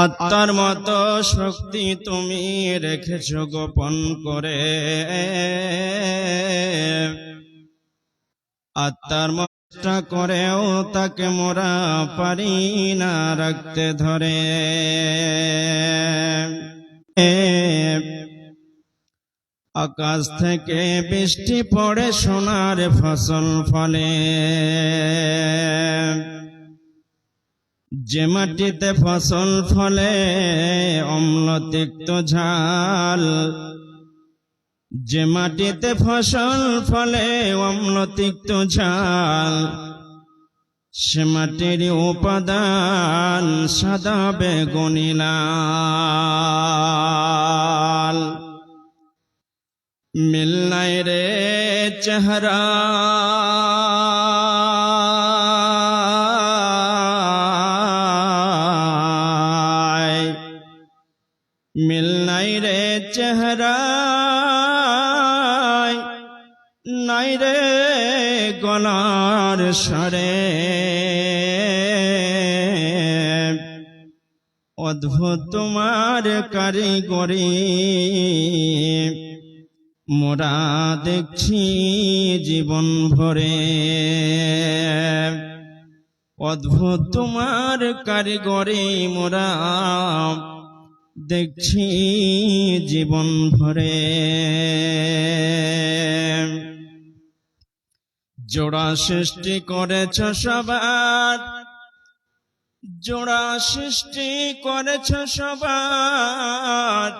আত্মার মতো শক্তি তুমি রেখেছ গোপন করে, আত্মার চেষ্টা করেও তাকে মোরা পারি না রাখতে ধরে। আকাশ থেকে বৃষ্টি পড়ে সোনার ফসল ফলে, যে মাটিতে ফসল ফলে অম্ল তিক্ত ঝাল, যে মাটিতে ফসল ফলে অম্ল তিক্ত ঝাল, সে মাটির উপাদান সাদা বেগুনি লাল। মিল নাই রে চেহারা মিল নাই রে চেহারায়, নাই রে গলার স্বরে, অদ্ভুত তোমার কারিগরি মোরা দেখছি জীবন ভরে। অদ্ভুত তোমার কারিগরি মোরা দেখছি জীবন ভরে। জোড়া সৃষ্টি করেছ সবার, জোড়া সৃষ্টি করেছ সবার,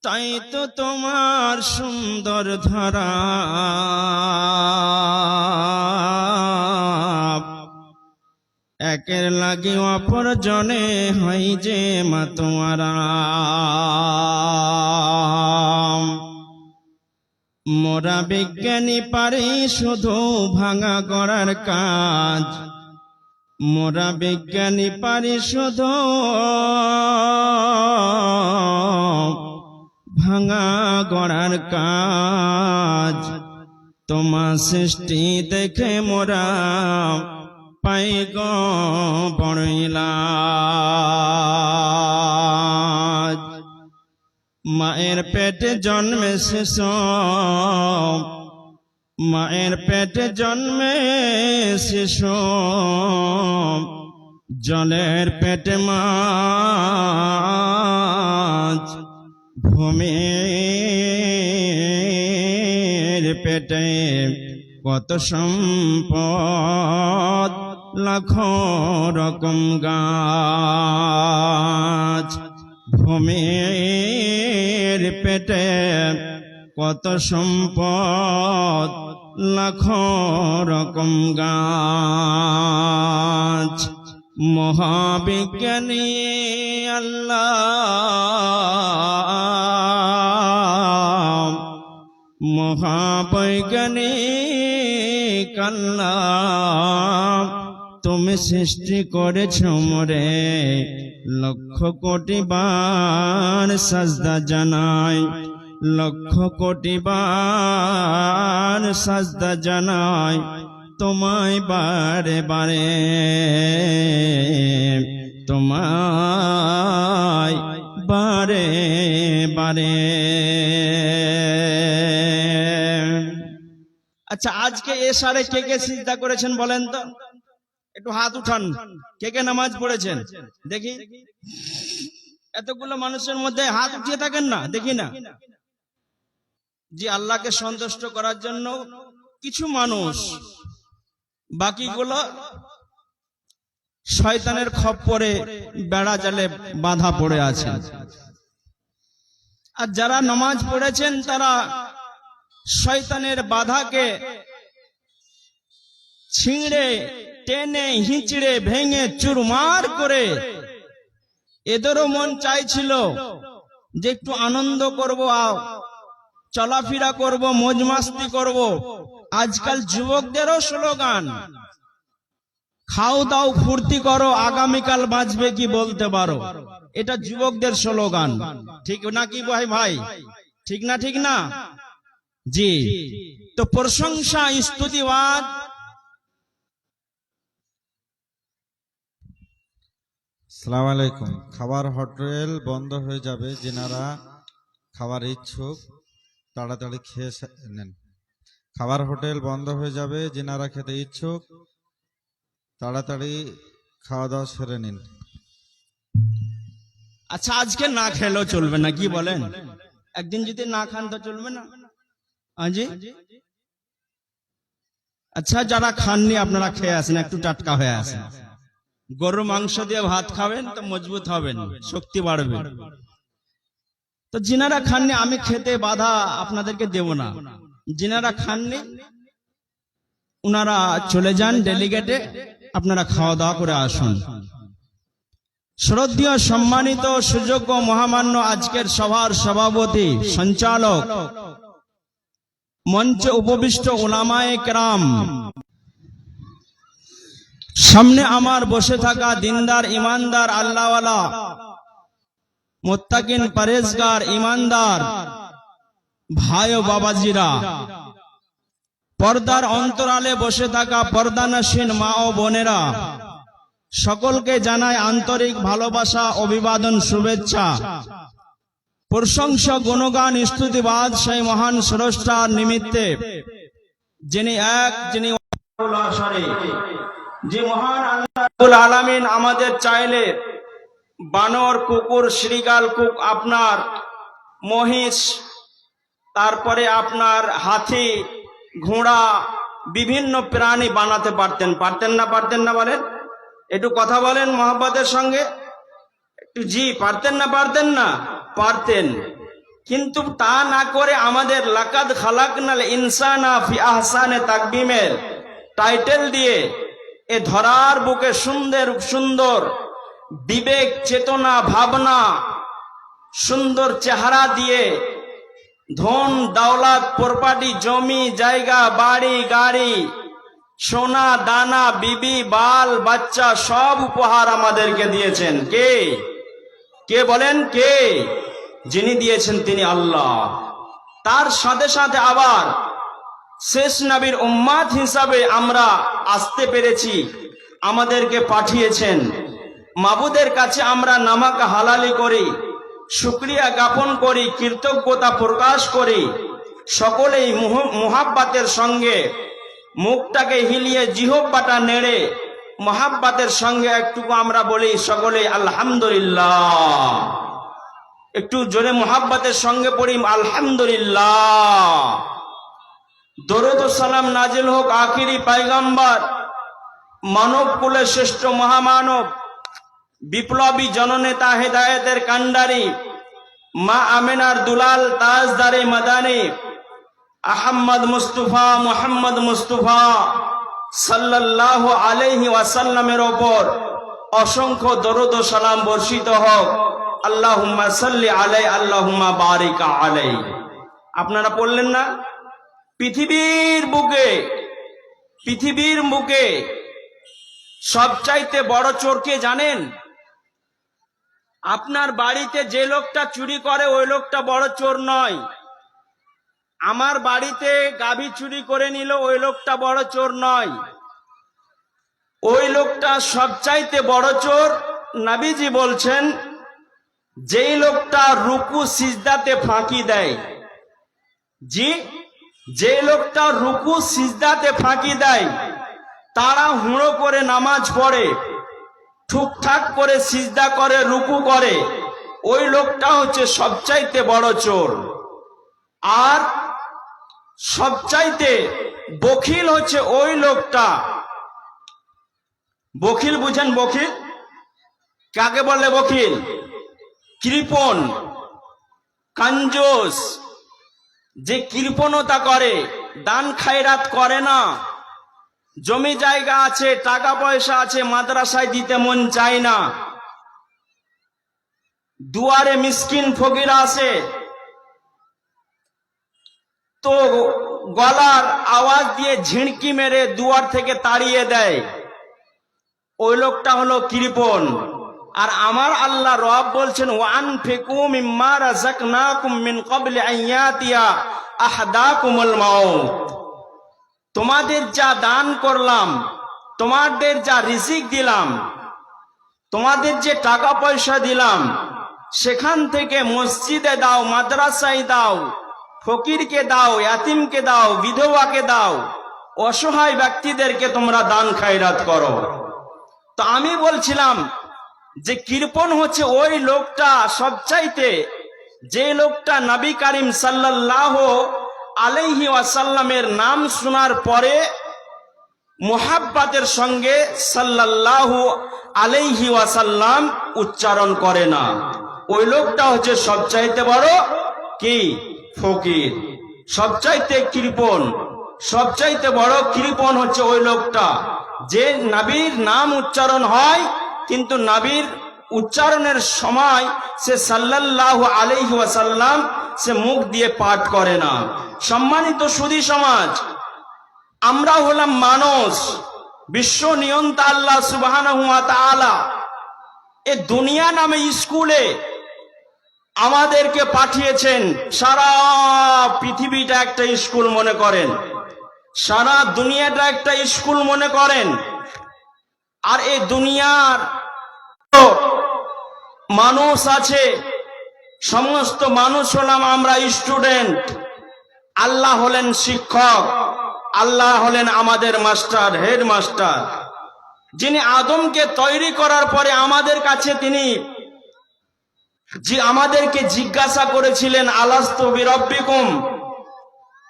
তাই তো তোমার সুন্দর ধরা। একের লাগি অপর জনে হয় যে মাতোয়ারা। মোরা বিজ্ঞানী পারি শুধু ভাঙা গড়ার কাজ, মোরা বিজ্ঞানী পারি শুধু ভাঙা গড়ার কাজ। তোমার সৃষ্টি দেখে মোরা পাই গো বড়ই লাজ। মায়ের পেটে জন্মে শিশু, মায়ের পেটে জন্মে শিশু, জলের পেটে মাছ, ভূমির পেটে কত সম্পদ, লাখো রকম গাছ। ভূমির পেটে কত সম্পদ, লাখো রকম গাছ। মহাবিজ্ঞানী আল্লাহ, মহাবৈজ্ঞানিক আল্লাহ, তুমি সৃষ্টি করেছ মোরে লক্ষ কোটি বার সাজদা জানাই, লক্ষ কোটি বার সাজদা জানাই তোমায় বারে বারে, তোমায় বারে বারে। আচ্ছা, আজকে এশারে কে কে সিজদা করেছেন বলেন তো? একটু হাত উঠান, কে কে নামাজ পড়েছেন দেখি। এতগুলো মানুষের মধ্যে হাত উঠিয়ে থাকেন না, দেখি না। জি, আল্লাহকে সন্তুষ্ট করার জন্য কিছু মানুষ, বাকিগুলো শয়তানের খপ্পরে বেড়া জালে বাঁধা পড়ে আছে। আর যারা নামাজ পড়েছেন তারা শয়তানের বাধাকে ছিঁড়ে টেনে হিঁচড়ে ভেঙে চুরমার করে, এদেরও মন চাইছিল যে একটু আনন্দ করব, চলাফেরা করব, মौज মাস্তি করব। আজকাল যুবকদেরও স্লোগান, খাও দাও ফুর্তি করো, আগামীকাল বাঁচবে কি বলতে পারো। এটা যুবকদের স্লোগান, ঠিক না কি ভাই? ভাই ঠিক না? ঠিক না? জি। তো প্রশংসা স্তুতিবাদ আসসালামু আলাইকুম। খাবার হোটেল বন্ধ হয়ে যাবে, যেনারা খাবার ইচ্ছুক তাড়াতাড়ি খেয়ে নেন। খাবার হোটেল বন্ধ হয়ে যাবে, যেনারা খেতে ইচ্ছুক তাড়াতাড়ি খাওয়া দাওয়া সেরে নিন। আচ্ছা, আজকে না খেলেও চলবে না, কি বলেন? একদিন যদি না খান তো চলবে না? জি। আচ্ছা, যারা খাননি আপনারা খেয়ে আসেন, একটু টাটকা হয়ে আসেন। গরুর মাংস দিয়ে ভাত খাবেন তো মজবুত হবেন, শক্তি বাড়বে। তো যিনারা খাননি, আমি খেতে বাধা আপনাদেরকে দেব না। যিনারা খাননি উনারা চলে যান ডেলিগেটে, আপনারা খাওয়া দাওয়া করে আসুন। শ্রদ্ধেয় সম্মানিত সুযোগ্য মহামান্য আজকের সভার সভাপতি সঞ্চালক, মঞ্চে উপবিষ্ট উলামায়ে কেরাম, সামনে আমার বসে থাকা দিনদার ইমানদার আল্লাহওয়ালা মুত্তাকিন পরেজগার ইমানদার ভাই ও বাবাজিরা, পর্দার অন্তরালে বসে থাকা পর্দানশীন মা ও বোনেরা, সকলকে জানাই আন্তরিক ভালোবাসা, অভিবাদন, শুভেচ্ছা। প্রশংসা, গুণগান, স্তুতিবাদ সেই মহান স্রষ্টার নিমিত্তে, যিনি এক, যিনি যে মহান আল্লাহুল আলামিন আমাদের চাইলে বানর, কুকুর, শ্রীগাল, কুক, আপনার মহিষ, তারপরে আপনার হাতি, ঘোড়া, বিভিন্ন প্রাণী বানাতে পারতেন। পারতেন না? পারতেন না বলেন? একটু কথা বলেন মহব্বতের সঙ্গে একটু। জি, পারতেন না? পারতেন না? পারতেন। কিন্তু তা না করে আমাদের লাকাদ খালাকনাল ইনসানা ফি আহসানে তাকবীমের টাইটেল দিয়ে এ ধরার বুকে সুন্দর সুন্দর বিবেক, চেতনা, ভাবনা, সুন্দর চেহারা দিয়ে ধন দৌলত, প্রপার্টি, জমি জায়গা, বাড়ি গাড়ি, সোনা দানা, বিবি বাল বাচ্চা সব উপহার আমাদেরকে দিয়েছেন। কে? কে বলেন? কে? যিনি দিয়েছেন তিনি আল্লাহ। তার সাথে সাথে আবার শেষ নবীর উম্মাত হিসাবে আমরা আসতে পেরেছি, আমাদেরকে পাঠিয়েছেন। মাবুদের কাছে আমরা নামাক হালালি করি, শুকরিয়া জ্ঞাপন করি, কৃতজ্ঞতা প্রকাশ করি। সকলেই মুহাব্বাতের সঙ্গে মুখটাকে হিলিয়ে জিহ্বাটা নেড়ে মুহাব্বাতের সঙ্গে একটুকু আমরা বলি সকলেই আলহামদুলিল্লাহ। একটু জোরে মুহাব্বাতের সঙ্গে পড়ি আলহামদুলিল্লাহ। দরুদ ও সালাম নাজিল হোক আখিরি পয়গম্বর, মানব কুলের শ্রেষ্ঠ মহামানব, বিপ্লবী জননেতা, হেদায়েতের কান্ডারি, মা আমিনার দুলাল, তাজদারে মাদানী, আহমদ মুস্তাফা, মুহাম্মদ মুস্তাফা সাল্লাল্লাহু আলাইহি ওয়াসাল্লামের ওপর অসংখ্য দরুদ ও সালাম বর্ষিত হোক। আল্লাহুম্মা সাল্লি আলাই, আল্লাহুম্মা বারিক আলাই। আপনারা পড়লেন না? পৃথিবীর বুকে সবচাইতে বড় চোর কে জানেন? আপনার বাড়িতে যে লোকটা চুরি করে ওই লোকটা বড় চোর নয়। আমার বাড়িতে গাভী চুরি করে নিল ওই লোকটা বড় চোর নয়। ওই লোকটা সবচাইতে বড় চোর। নবীজি বলছেন, যেই লোকটা রুকু সিজদাতে ফাঁকি দেয়। জি, যে লোকটা রুকু সিজদাতে ফাঁকি দেয়, তারা হুঁড়ো করে নামাজ পড়ে, ঠুকঠাক করে সিজদা করে, রুকু করে, ওই লোকটা হচ্ছে সবচাইতে বড় চোর। আর সবচাইতে বখিল হচ্ছে ওই লোকটা। বখিল বুঝেন? বখিল কাকে বলে? বখিল কৃপণ, কাঞ্জুস, যে কৃপণতা করে, দান খায়রাত করে না। জমি জায়গা আছে, টাকা পয়সা আছে, মাদ্রাসায় দিতে মন চায় না। দুয়ারে মিসকিন ফকির আছে তো গলার আওয়াজ দিয়ে ঝিড়কি মেরে দুয়ার থেকে তাড়িয়ে দেয়। ওই লোকটা হলো কৃপণ। আর আমার আল্লাহ রব বলছেন, ওয়ানফিকু মিম্মা রাযাকনাকুম মিন ক্বাবলি আন ইয়াতিয়া আহাদাকুমুল মাউত। তোমাদের যা দান করলাম, তোমাদের যা রিজিক দিলাম, তোমাদের যে টাকা পয়সা দিলাম সেখান থেকে মসজিদে দাও, মাদ্রাসায় দাও, ফকিরকে দাও, ইয়াতিমকে দাও, বিধবাকে দাও, অসহায় ব্যক্তিদেরকে তোমরা দান খায়রাত করো। তো আমি বলছিলাম যে কৃপণ হচ্ছে ওই লোকটা সবচাইতে, যে লোকটা নবী করিম সাল্লাল্লাহু আলাইহি ওয়াসাল্লামের নাম শোনার পরে মুহাব্বতের সঙ্গে সাল্লাল্লাহু আলাইহি ওয়াসাল্লাম উচ্চারণ করে না। ওই লোকটা হচ্ছে সবচাইতে বড় কি ফকির, সবচাইতে কৃপণ, সবচাইতে বড় কৃপণ হচ্ছে ওই লোকটা যে নবীর নাম উচ্চারণ হয় কিন্তু নবীর উচ্চারণের সময় সে সাল্লাল্লাহু আলাইহি ওয়াসাল্লাম সে মুখ দিয়ে পাঠ করে না। সম্মানিত সুধী সমাজ, আমরা হলাম মানুষ, বিশ্ব নিয়ন্তা আল্লাহ সুবহানাহু ওয়া তাআলা এ দুনিয়া নামে স্কুলে আমাদেরকে পাঠিয়েছেন। সারা পৃথিবীটা একটা স্কুল মনে করেন, সারা দুনিয়াটা একটা স্কুল মনে করেন। আর এই দুনিয়ার মানুষ আছে, সমস্ত মানুষ হলাম আমরা স্টুডেন্ট, আল্লাহ হলেন শিক্ষক, আল্লাহ হলেন আমাদের মাস্টার, হেড মাস্টার, যিনি আদমকে তৈরি করার পরে আমাদের কাছে তিনি আমাদেরকে জিজ্ঞাসা করেছিলেন, আলাস্তু বিরব্বিকুম,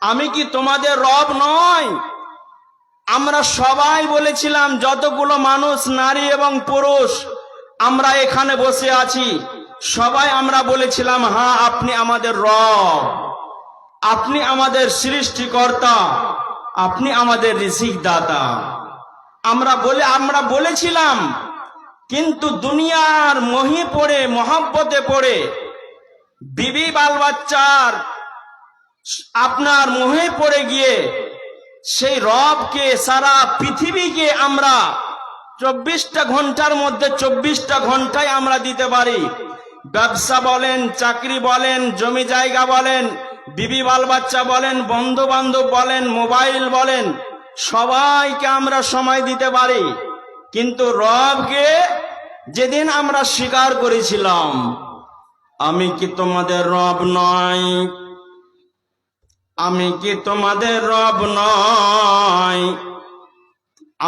আমি কি তোমাদের রব নয়? আমরা সবাই বলেছিলাম, যতগুলো মানুষ নারী এবং পুরুষ আমরা এখানে বসে আছি সবাই আমরা বলেছিলাম, হ্যাঁ আপনি আমাদের রব, আপনি আমাদের সৃষ্টিকর্তা, আপনি আমাদের রিজিক দাতা। আমরা বলেছিলাম, কিন্তু দুনিয়ার মোহে পড়ে, মহব্বতে পড়ে, বিবি বাল বাচ্চার আপনার মোহে পড়ে গিয়ে সেই রবকে, সারা পৃথিবীকে আমরা 24টা ঘন্টার মধ্যে 24টা ঘন্টায় আমরা দিতে পারি। ব্যবসা বলেন, চাকরি বলেন, জমি জায়গা বলেন, বিবি বাল বাচ্চা বলেন, বন্ধু বান্ধব বলেন, মোবাইল বলেন, সবাইকে আমরা সময় দিতে পারি। কিন্তু রবকে যেদিন আমরা স্বীকার করেছিলাম, আমি কি তোমাদের রব নয়, আমি কি তোমাদের রব নয়,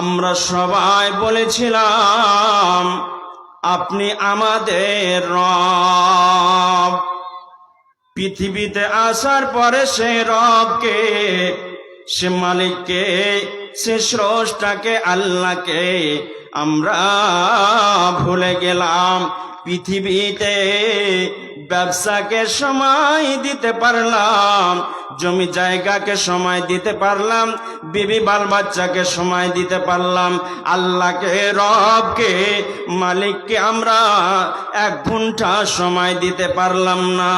আমরা সবাই বলেছিলাম আপনি আমাদের রব। পৃথিবীতে আসার পরে সে রবকে, সে মালিককে, সে স্রষ্টাকে, আল্লাহকে আমরা ভুলে গেলাম। পৃথিবীতে ব্যবসাকে সময় দিতে পারলাম, জমি জায়গাকে সময় দিতে পারলাম, বিবি বাল বাচ্চাকে সময় দিতে পারলাম, আল্লাহকে, রবকে, মালিককে আমরা 1 ঘন্টা সময় দিতে পারলাম না।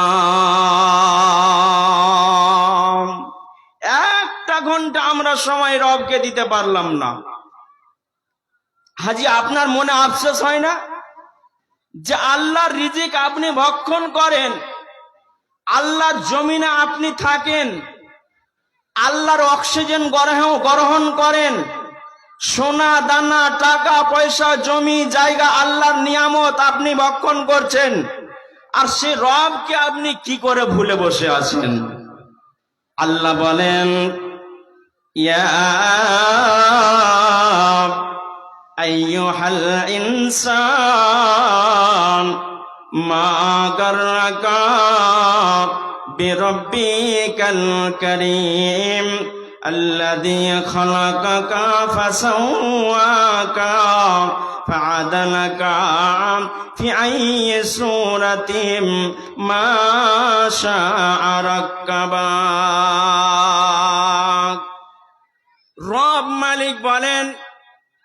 1টা ঘন্টা আমরা সময় রবকে দিতে পারলাম না। হাজি, আপনার মনে আফসোস হয় না যে আল্লাহর রিজিক আপনি ভক্ষণ করেন, আল্লাহর জমিনে আপনি থাকেন, আল্লাহর অক্সিজেন গ্রহণ করেন, সোনা দানা, টাকা পয়সা, জমি জায়গা, আল্লাহর নিয়ামত আপনি ভক্ষণ করছেন, আর সে রবকে আপনি কি করে ভুলে বসে আছেন? আল্লাহ বলেন, ইয়া আইয়ুহাল ইনসান মা গাররাকা বিরব্বিকাল কারীম আল্লাযী খালাকাকা ফাসাওয়াকা ফাআদালাকা ফি আইয়ি সূরাতিন মা শাআ রাক্কাবাক। রব মালিক বলেন,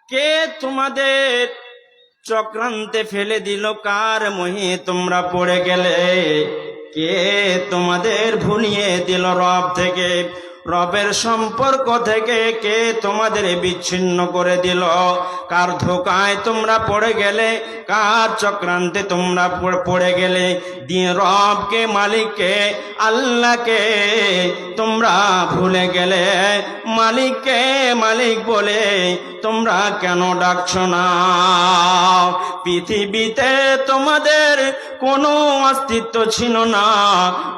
কে তোমাদের চক্রান্তে ফেলে দিল, কার মোহে তোমরা পড়ে গেলে, কে তোমাদের ভুলিয়ে দিল রব থেকে? রবের সম্পর্ক থেকে কে তোমাদের বিচ্ছিন্ন করে দিল? কার ধোকায় তোমরা পড়ে গেলে? কার চক্রান্তে তোমরা পড়ে গেলে? দিয়ে রবকে, মালিককে, আল্লাহকে তোমরা ভুলে গেলে। মালিককে মালিক বলে তোমরা কেন ডাকছো না? পৃথিবীতে তোমাদের কোনো অস্তিত্ব ছিল না,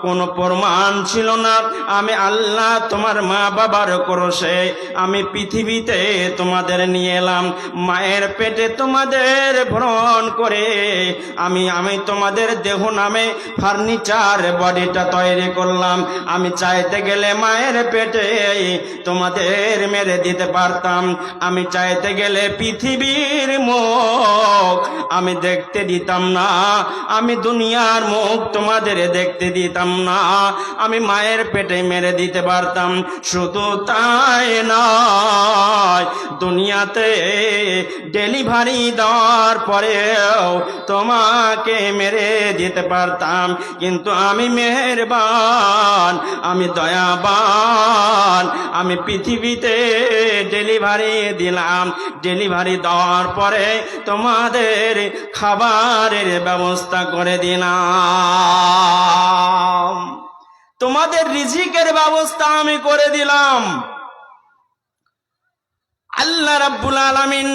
কোনো প্রমাণ ছিল না। আমি আল্লাহ তোমার মা বাবার ক্রোশে আমি পৃথিবীতে তোমাদের নিয়ে এলাম। মায়ের পেটে তোমাদের ভ্রণ করে আমি তোমাদের দেহ নামে ফার্নিচার বডিটা তৈরি করলাম। আমি চাইতে গেলে মায়ের পেটে তোমাদের মেরে দিতে পারতাম। আমি চাইতে গেলে পৃথিবীর মুখ আমি দেখতে দিতাম না। আমি দুনিয়ার মুখ তোমাদের দেখতে দিতাম না। আমি মায়ের পেটে মেরে দিতে পারতাম। শুধু তাই নয়, দুনিয়াতে ডেলিভারি দেওয়ার পরেও তোমাকে মেরে দিতে পারতাম, কিন্তু আমি মেহেরবান, আমি দয়াবান। আমি পৃথিবীতে ডেলিভারি দিলাম। ডেলিভারি দেওয়ার পরে তোমাদের খাবারের ব্যবস্থা করে দিলাম, তোমাদের রিজিকের ব্যবস্থা আমি করে দিলাম। আল্লাহ রাব্বুল আলামিন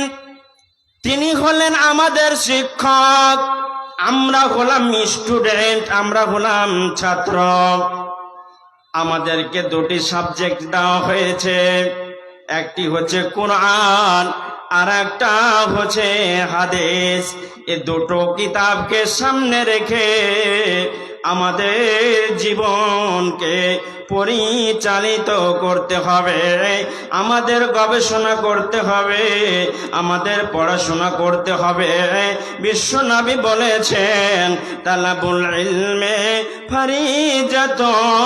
তিনি হলেন আমাদের শিক্ষক, আমরা হলাম স্টুডেন্ট, আমরা হলাম ছাত্র। আমাদেরকে দুটি সাবজেক্ট দেওয়া হয়েছে, একটি হচ্ছে কোরআন আর একটা হচ্ছে হাদিস। এই দুটো কিতাবকে সামনে রেখে আমাদের জীবনকে পরিচালিত করতে হবে, আমাদের গবেষণা করতে হবে, আমাদের পড়াশোনা করতে হবে। বিশ্বনবী বলেছেন, তালাবুল ইলমে ফারিজাতুন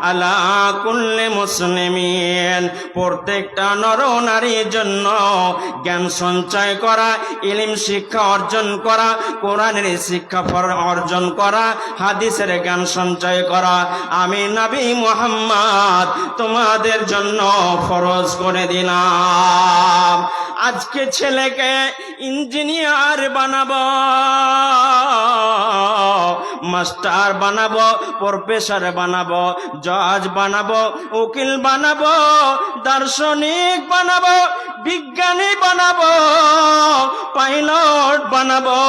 আলা কুল্লি মুসলিমিন। প্রত্যেকটা নর নারীর জন্য জ্ঞান সঞ্চয় করা, ইলম শিক্ষা অর্জন করা, কোরআনের শিক্ষা অর্জন করা, হাদিসের জ্ঞান সঞ্চয় করা আমি নবী মুহাম্মদ তোমাদের জন্য ফরজ করে দিলাম। আজকে ছেলেকে ইঞ্জিনিয়ার বানাবো, মাস্টার বানাবো, প্রফেসর বানাবো, জজ বানাবো, উকিল বানাবো, দার্শনিক বানাবো, বিজ্ঞানী বানাবো, পাইলট বানাবো,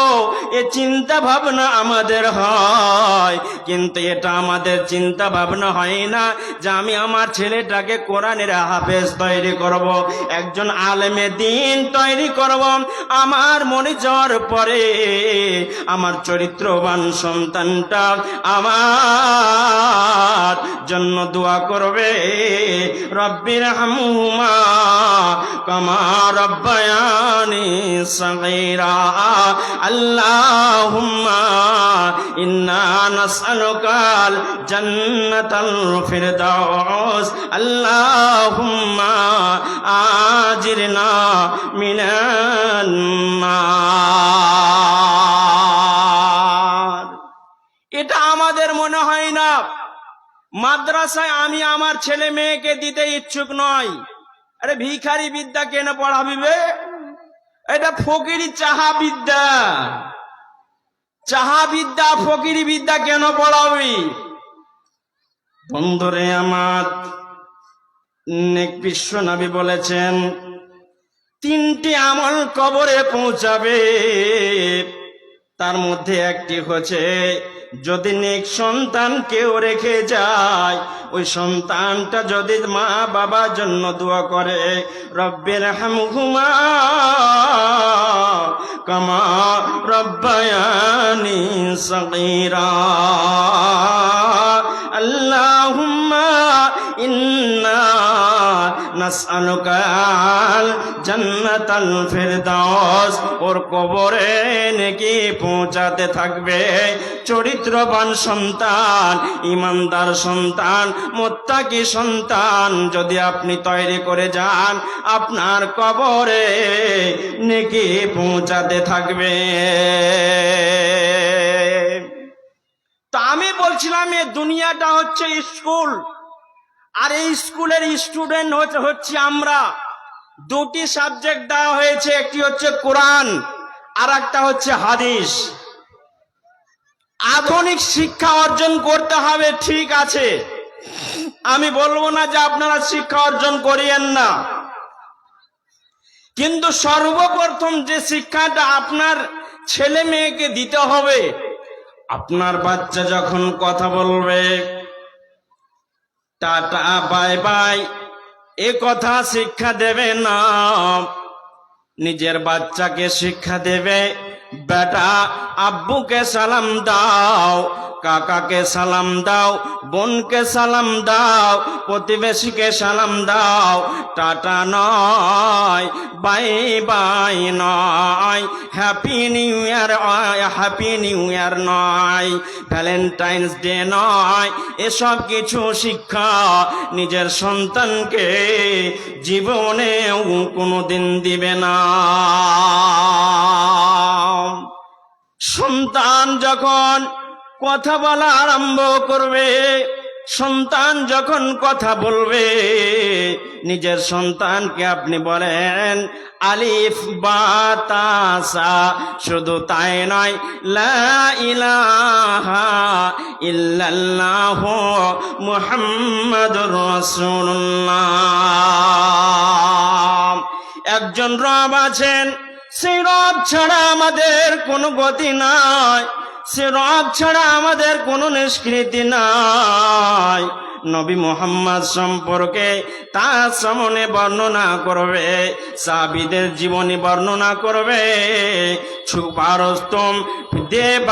এ চিন্তা ভাবনা আমাদের হয়। কিন্তু এটা আমাদের চিন্তা ভাবনা হয় না যে আমি আমার ছেলেটাকে কোরআনের হাফেজ তৈরি করব, একজন আলেমে দ্বীন তৈরি করব। আমার মরে যাওয়ার পরে আমার চরিত্রবান সন্তানটা আমার জন্য দোয়া করবে, রব্বির হামহুমা কামা রব্বায়ানি সগীরা। আল্লাহুম্মা ইন্না নাসআলুকাল জান্নাতাল ফিরদাউস। আল্লাহুম্মা আজিরনা মিনান নার। এটা আমাদের মনে হয় না। মাদ্রাসায় আমি আমার ছেলে মেয়েকে দিতে ইচ্ছুক নয়। আরে ভিখারি বিদ্যা কেন পড়াবি বে? এটা ফকিরি চাহা বিদ্যা, চাহা বিদ্যা, ফকিরি বিদ্যা কেন পড়াবি? বন্ধুরে আমার, নেক বিশ্ব নবী বলেছেন, তিনটি আমল কবরে পৌঁছাবে, তার মধ্যে একটি হচ্ছে যদি নেক সন্তান কেউ রেখে যায়, ওই সন্তানটা যদি মা বাবার জন্য দোয়া করে, রব্বির হামহুমা কামা রব্বায়ানি সগীরা। আল্লাহুম্মা ইন্না নাসআলুকাল জান্নাতাল ফিরদাউস। ওর কবরে নেকি পৌঁছাতে থাকবে। চরিত্রবান সন্তান, ইমানদার সন্তান, মুত্তাকি সন্তান যদি আপনি তৈরি করে যান, আপনার কবরে নেকি পৌঁছাতে থাকবে। তা আমি বলছিলাম, এই দুনিয়াটা হচ্ছে স্কুল। আর এই স্কুলের স্টুডেন্ট হচ্ছে আমরা। দুটি সাবজেক্ট দেওয়া হয়েছে, একটি হচ্ছে কোরআন আর একটা হচ্ছে হাদিস। আধুনিক শিক্ষা অর্জন করতে হবে, ঠিক আছে, আমি বলবো না যে আপনারা শিক্ষা অর্জন করিয়েন না, কিন্তু সর্বপ্রথম যে শিক্ষাটা আপনার ছেলে মেয়েকে দিতে হবে, আপনার বাচ্চা যখন কথা বলবে টাটা বাই বাই এ কথা শিক্ষা দেবে না। নিজের বাচ্চাকে শিক্ষা দেবে, বেটা আব্বুকে সালাম দাও, কাকাকে সালাম দাও, বোনকে সালাম দাও, প্রতিবেশীকে সালাম দাও। টাটা নয়, বাই বাই নয়, happy new year, happy new year নয়, ভ্যালেন্টাইন্স ডে নয়। এসব কিছু শিক্ষা নিজের সন্তানকে জীবনেও কোনোদিন দিবে না। সন্তান যখন কথা বলা আরম্ভ করবে, সন্তান যখন কথা বলবে, নিজের সন্তানকে আপনি বলেন আলিফ বা তা সা, শুধু তাই নয়, লা ইলাহা ইল্লাল্লাহ মুহাম্মাদুর রাসূলুল্লাহ। একজন রব আছেন, সেই রব ছাড়া আমাদের কোনো গতি নাই, সে রব ছাড়া আমাদের কোনো নিষ্কৃতি নাই। নবী মুহাম্মদ সম্পর্কে তার সামনে বর্ণনা করবে, সাহাবীদের জীবনী বর্ণনা করবে। সুপারস্তম দেব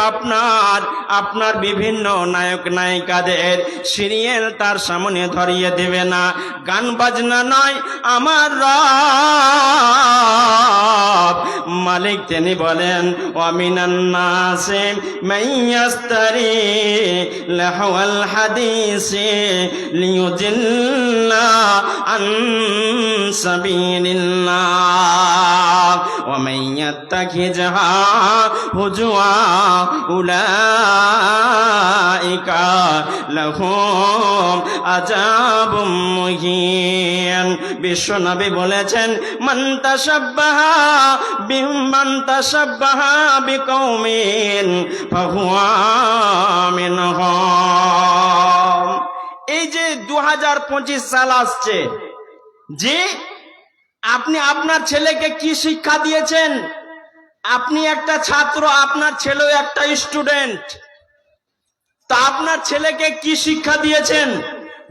আপনার বিভিন্ন নায়ক নায়িকাদের সিরিয়াল তার সামনে ধরিয়ে দেবে না। গান বাজনা নয়, আমার রব মালিক তিনি বলেন ওয়ামিনান নাসি মাইয়াস্তারি লাহওয়াল হাদিসি লিয়ুজিল্লা আন সাবিলিল্লাহ ওয়া মান ইয়াত্তাখিযহা হুজুয়া উলাইকা লাহুম আযাবুম মুহিন। বিশ্বনবী বলেছেন মান তাশাব্বাহা বিকৌমিন ফাহুয়া মিনহুম। এই যে 2025 সাল আসছে, যে আপনি আপনার ছেলেকে কি শিক্ষা দিয়েছেন? আপনি একটা ছাত্র, আপনার ছেলেও একটা স্টুডেন্ট, তা আপনার ছেলেকে কি শিক্ষা দিয়েছেন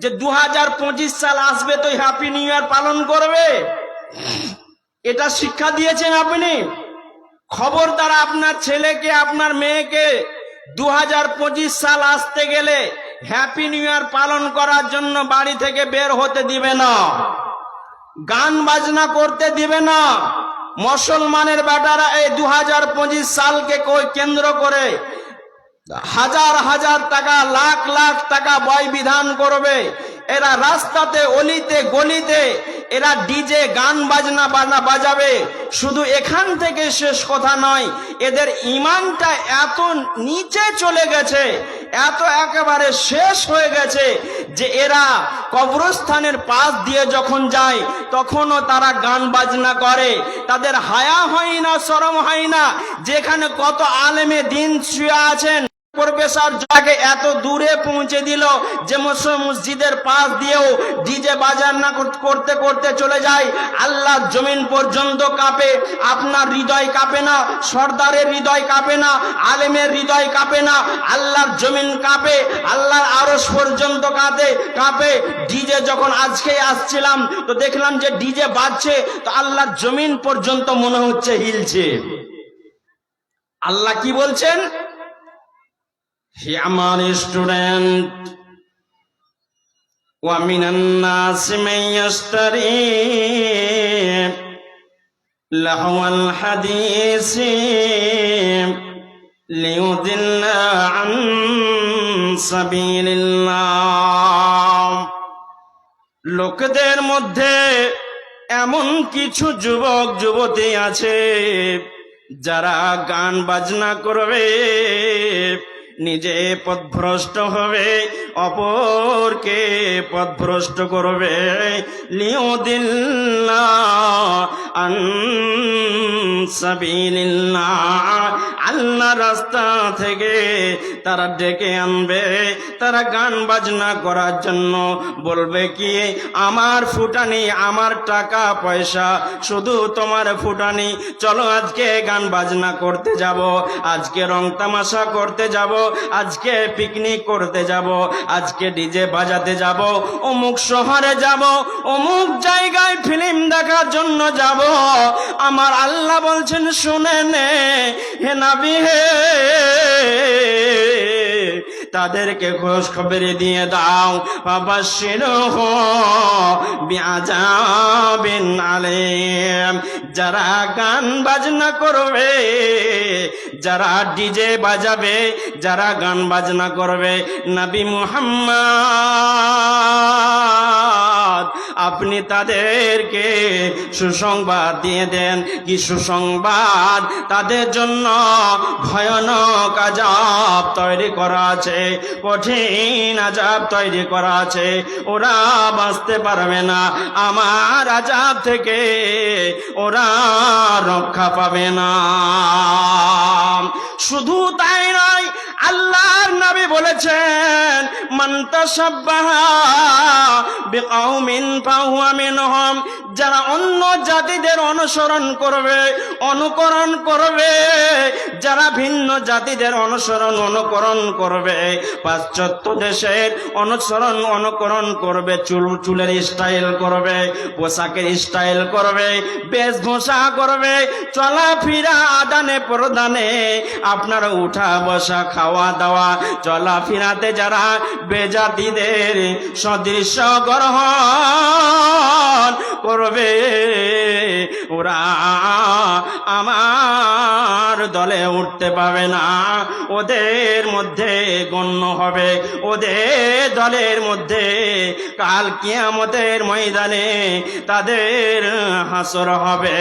যে 2025 সাল আসবে তো হ্যাপি নিউ ইয়ার পালন করবে? এটা শিক্ষা দিয়েছেন আপনি? খবরদার আপনার ছেলেকে আপনার মেয়েকে 2025 সাল আসতে গেলে হ্যাপি নিউ ইয়ার পালন করার জন্য বাড়ি থেকে বের হতে দিবে না, গান বাজনা করতে দিবে না। মুসলমানের বেটারা এই 2025 সালকে কেন্দ্র করে হাজার হাজার টাকা, লাখ লাখ টাকা ব্যয় বিধান করবে। এরা রাস্তাতে অলিতে গলিতে এরা ডিজে গান বাজনা বাজাবে। শুধু এখান থেকে শেষ কথা নয়, এদের ইমানটা এত নিচে চলে গেছে, এত একেবারে শেষ হয়ে গেছে যে এরা কবরস্থানের পাশ দিয়ে যখন যায় তখনও তারা গান বাজনা করে। তাদের হায়া হয় না, শরম হয় না। যেখানে কত আলেমে দিন শুয়ে আছেন, প্রফেসর যাকে এত দূরে পৌঁছে দিল যে মসজিদের পাশ দিয়েও ডিজে বাজানা করতে করতে চলে যায়। আল্লাহর জমিন পর্যন্ত কাঁপে, আপনার হৃদয় কাঁপে না, সর্দারের হৃদয় কাঁপে না, আলেমের হৃদয় কাঁপে না, আল্লাহর জমিন কাঁপে, আল্লাহর আরশ পর্যন্ত কাঁপে। ডিজে যখন আজকে আসছিলাম তো দেখলাম যে ডিজে বাজছে, তো আল্লাহর জমিন পর্যন্ত মনে হচ্ছে হিলছে। আল্লাহ কি বলছেন? হে আমার স্টুডেন্ট, ওয়া মিনান নাসি মান ইয়াশতারি লাহওয়াল হাদিসি লিয়ুদিল্লা আন সাবিলিল্লাহ। লোকদের মধ্যে এমন কিছু যুবক যুবতী আছে যারা গান বাজনা করবে, নিজে পথভ্রষ্ট হবে, অপরকে পথভ্রষ্ট করবে। লিউদিল্লাহ আন সাবিলিল্লাহ, আল্লাহর রাস্তা থেকে তারা ডেকে আনবে। তারা গান বাজনা করার জন্য বলবে কি, আমার ফুটানি, আমার টাকা পয়সা শুধু তোমার ফুটানি, চলো আজকে গান বাজনা করতে যাব, আজকে রং তামাশা করতে যাব, আজকে পিকনিক করতে যাব, আজকে ডিজে বাজাতে যাব, অমুক শহরে যাব, অমুক জায়গায় ফিল্ম দেখার জন্য যাব। আমার আল্লাহ বলছেন শুনে নে হে নবী হে, তাদেরকে খোঁজ খবর দিয়ে দাও, ফাবাশশিরহু বিআযাবিন আলীম। যারা গান বাজনা করবে, যারা ডিজে বাজাবে, যারা গান বাজনা করবে, নবী মুহাম্মদ আপনি তাদেরকে সুসংবাদ দিয়ে দেন। কি সুসংবাদ? তাদের জন্য ভয়ানক আযাব তৈরি করা আছে, কঠিন আযাব তৈরি করা আছে। ওরা বাঁচতে পারবে না, আমার আযাব থেকে ওরা রক্ষা পাবে না। শুধু তাই নয়, আল্লাহর নবী বলেছেন, মান তাশাব্বাহা বিকাউমিন ফাহুয়া মিনহুম। যারা অন্য জাতিদের অনুসরণ করবে, অনুকরণ করবে, যারা ভিন্ন জাতিদের অনুকরণ করবে, পাশ্চাত্য দেশের অনুকরণ করবে, চুলের স্টাইল করবে, পোশাকের স্টাইল করবে, বেশভূষা করবে, চলাফেরা আদানে প্রদানে, আপনার উঠা বসা খাওয়া দাওয়া চলাফেরাতে যারা বেজাতিদের সদৃশ্য গ্রহণ করবে, ওরা আমার দলে উঠতে পাবে না, ওদের মধ্যে গণ্য হবে, ওদের দলের মধ্যে কাল কিয়ামতের ময়দানে তাদের হাসর হবে।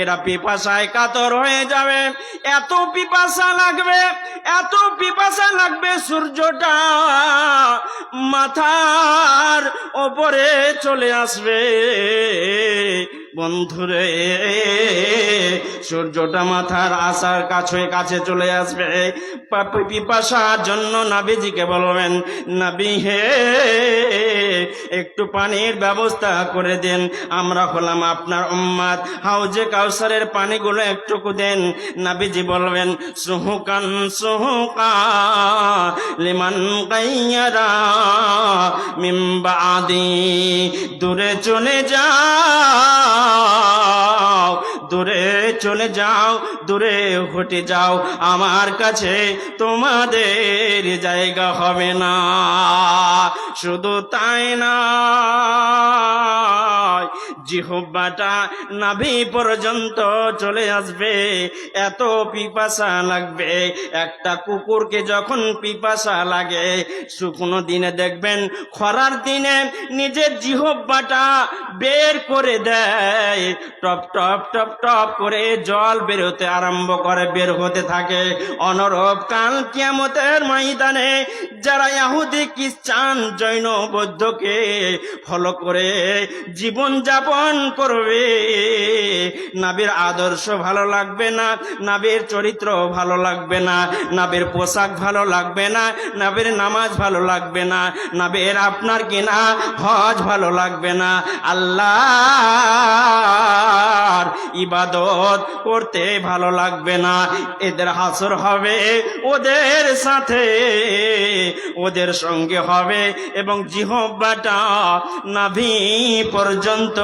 এরা পিপাসায় কাতর হয়ে যাবে, এত পিপাসা লাগবে, এত পিপাসা লাগবে, সূর্যটা মাথার ওপরে চলে আসবে। বন্ধুরে, সূর্যটা মাথার আসার কাছে চলে আসবে। পিপাসার জন্য নবীজিকে বলবেন, নবী হে একটু পানির ব্যবস্থা করে দেন, আমরা হলাম আপনার উম্মত, হাউজে কাউসারের পানিগুলো একটুকু দেন। নবীজি বলবেন, সুহুকান সুহুকা লিমান গায়্যারা মিন বাদি। দূরে চলে যাও, দূরে চলে যাও, দূরে হটে যাও, আমার কাছে তোমাদের জায়গা হবে না। শুধু তাই না, জিহ্বাটা নাভি পর্যন্ত চলে আসবে, এত পিপাসা লাগবে। একটা কুকুরকে যখন পিপাসা লাগে, শুকনো দিনে দেখবেন, খরার দিনে নিজের জিহ্বাটা বের করে দেয়, টপ টপ টপ টপ করে জল বেরোতে আরম্ভ করে, বের হতে থাকে। অনরব কাল কিয়ামতের ময়দানে যারা ইহুদি খ্রিস্টান জৈন বৌদ্ধকে ফলো করে জীবন যাপন করবে, নবীর আদর্শ ভালো লাগবে না, নবীর চরিত্র ভালো লাগবে না, নবীর পোশাক ভালো লাগবে না, নবীর নামাজ ভালো লাগবে না, নবীর আপনার কিনা হজ ভালো লাগবে না, আল্লাহর ইবাদত করতে ভালো লাগবে না। এদের হাসর হবে ওদের সাথে, ওদের সঙ্গে হবে, এবং জিহ্বাটা নাভি পর্যন্ত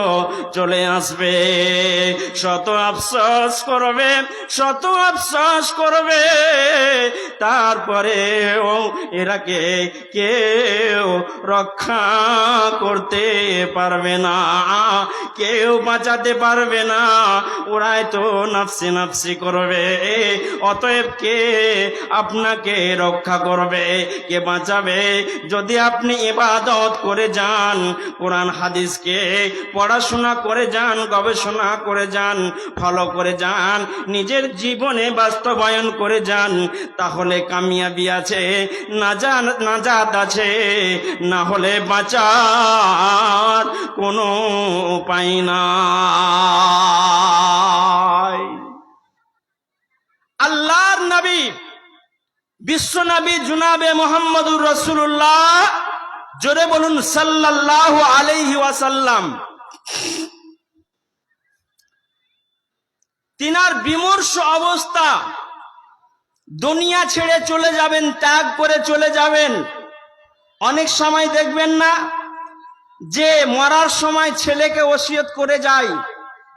চলে আসবে। শত আফসোস করবে, শত আফসোস করবে, তারপরেও এরাকে কেউ রক্ষা করতে পারবে না, কেউ বাঁচাতে পারবে না। ওরাই তো নাফসি নাফসি করবে। অতএব কে আপনাকে রক্ষা করবে, কে বাঁচাবে? যদি আপনি ইবাদত করে যান, কোরআন হাদিসকে পড়াশোনা করে যান, গবেষণা করে যান, ফলো করে যান, নিজের জীবনে বাস্তবায়ন করে যান, তাহলে হলে কামিয়াবি আছে, নাজাত আছে, না হলে বাঁচার কোনো উপায় নাই। আল্লাহর নবী বিশ্ব নবী জনাবে মুহাম্মদুর রাসূলুল্লাহ, জোরে বলুন সাল্লাল্লাহু আলাইহি ওয়াসাল্লাম, তিনার বিমর্ষ অবস্থা, দুনিয়া ছেড়ে চলে যাবেন, ত্যাগ করে চলে যাবেন। অনেক সময় দেখবেন না যে মরার সময় ছেলেকে ওসিয়ত করে যায়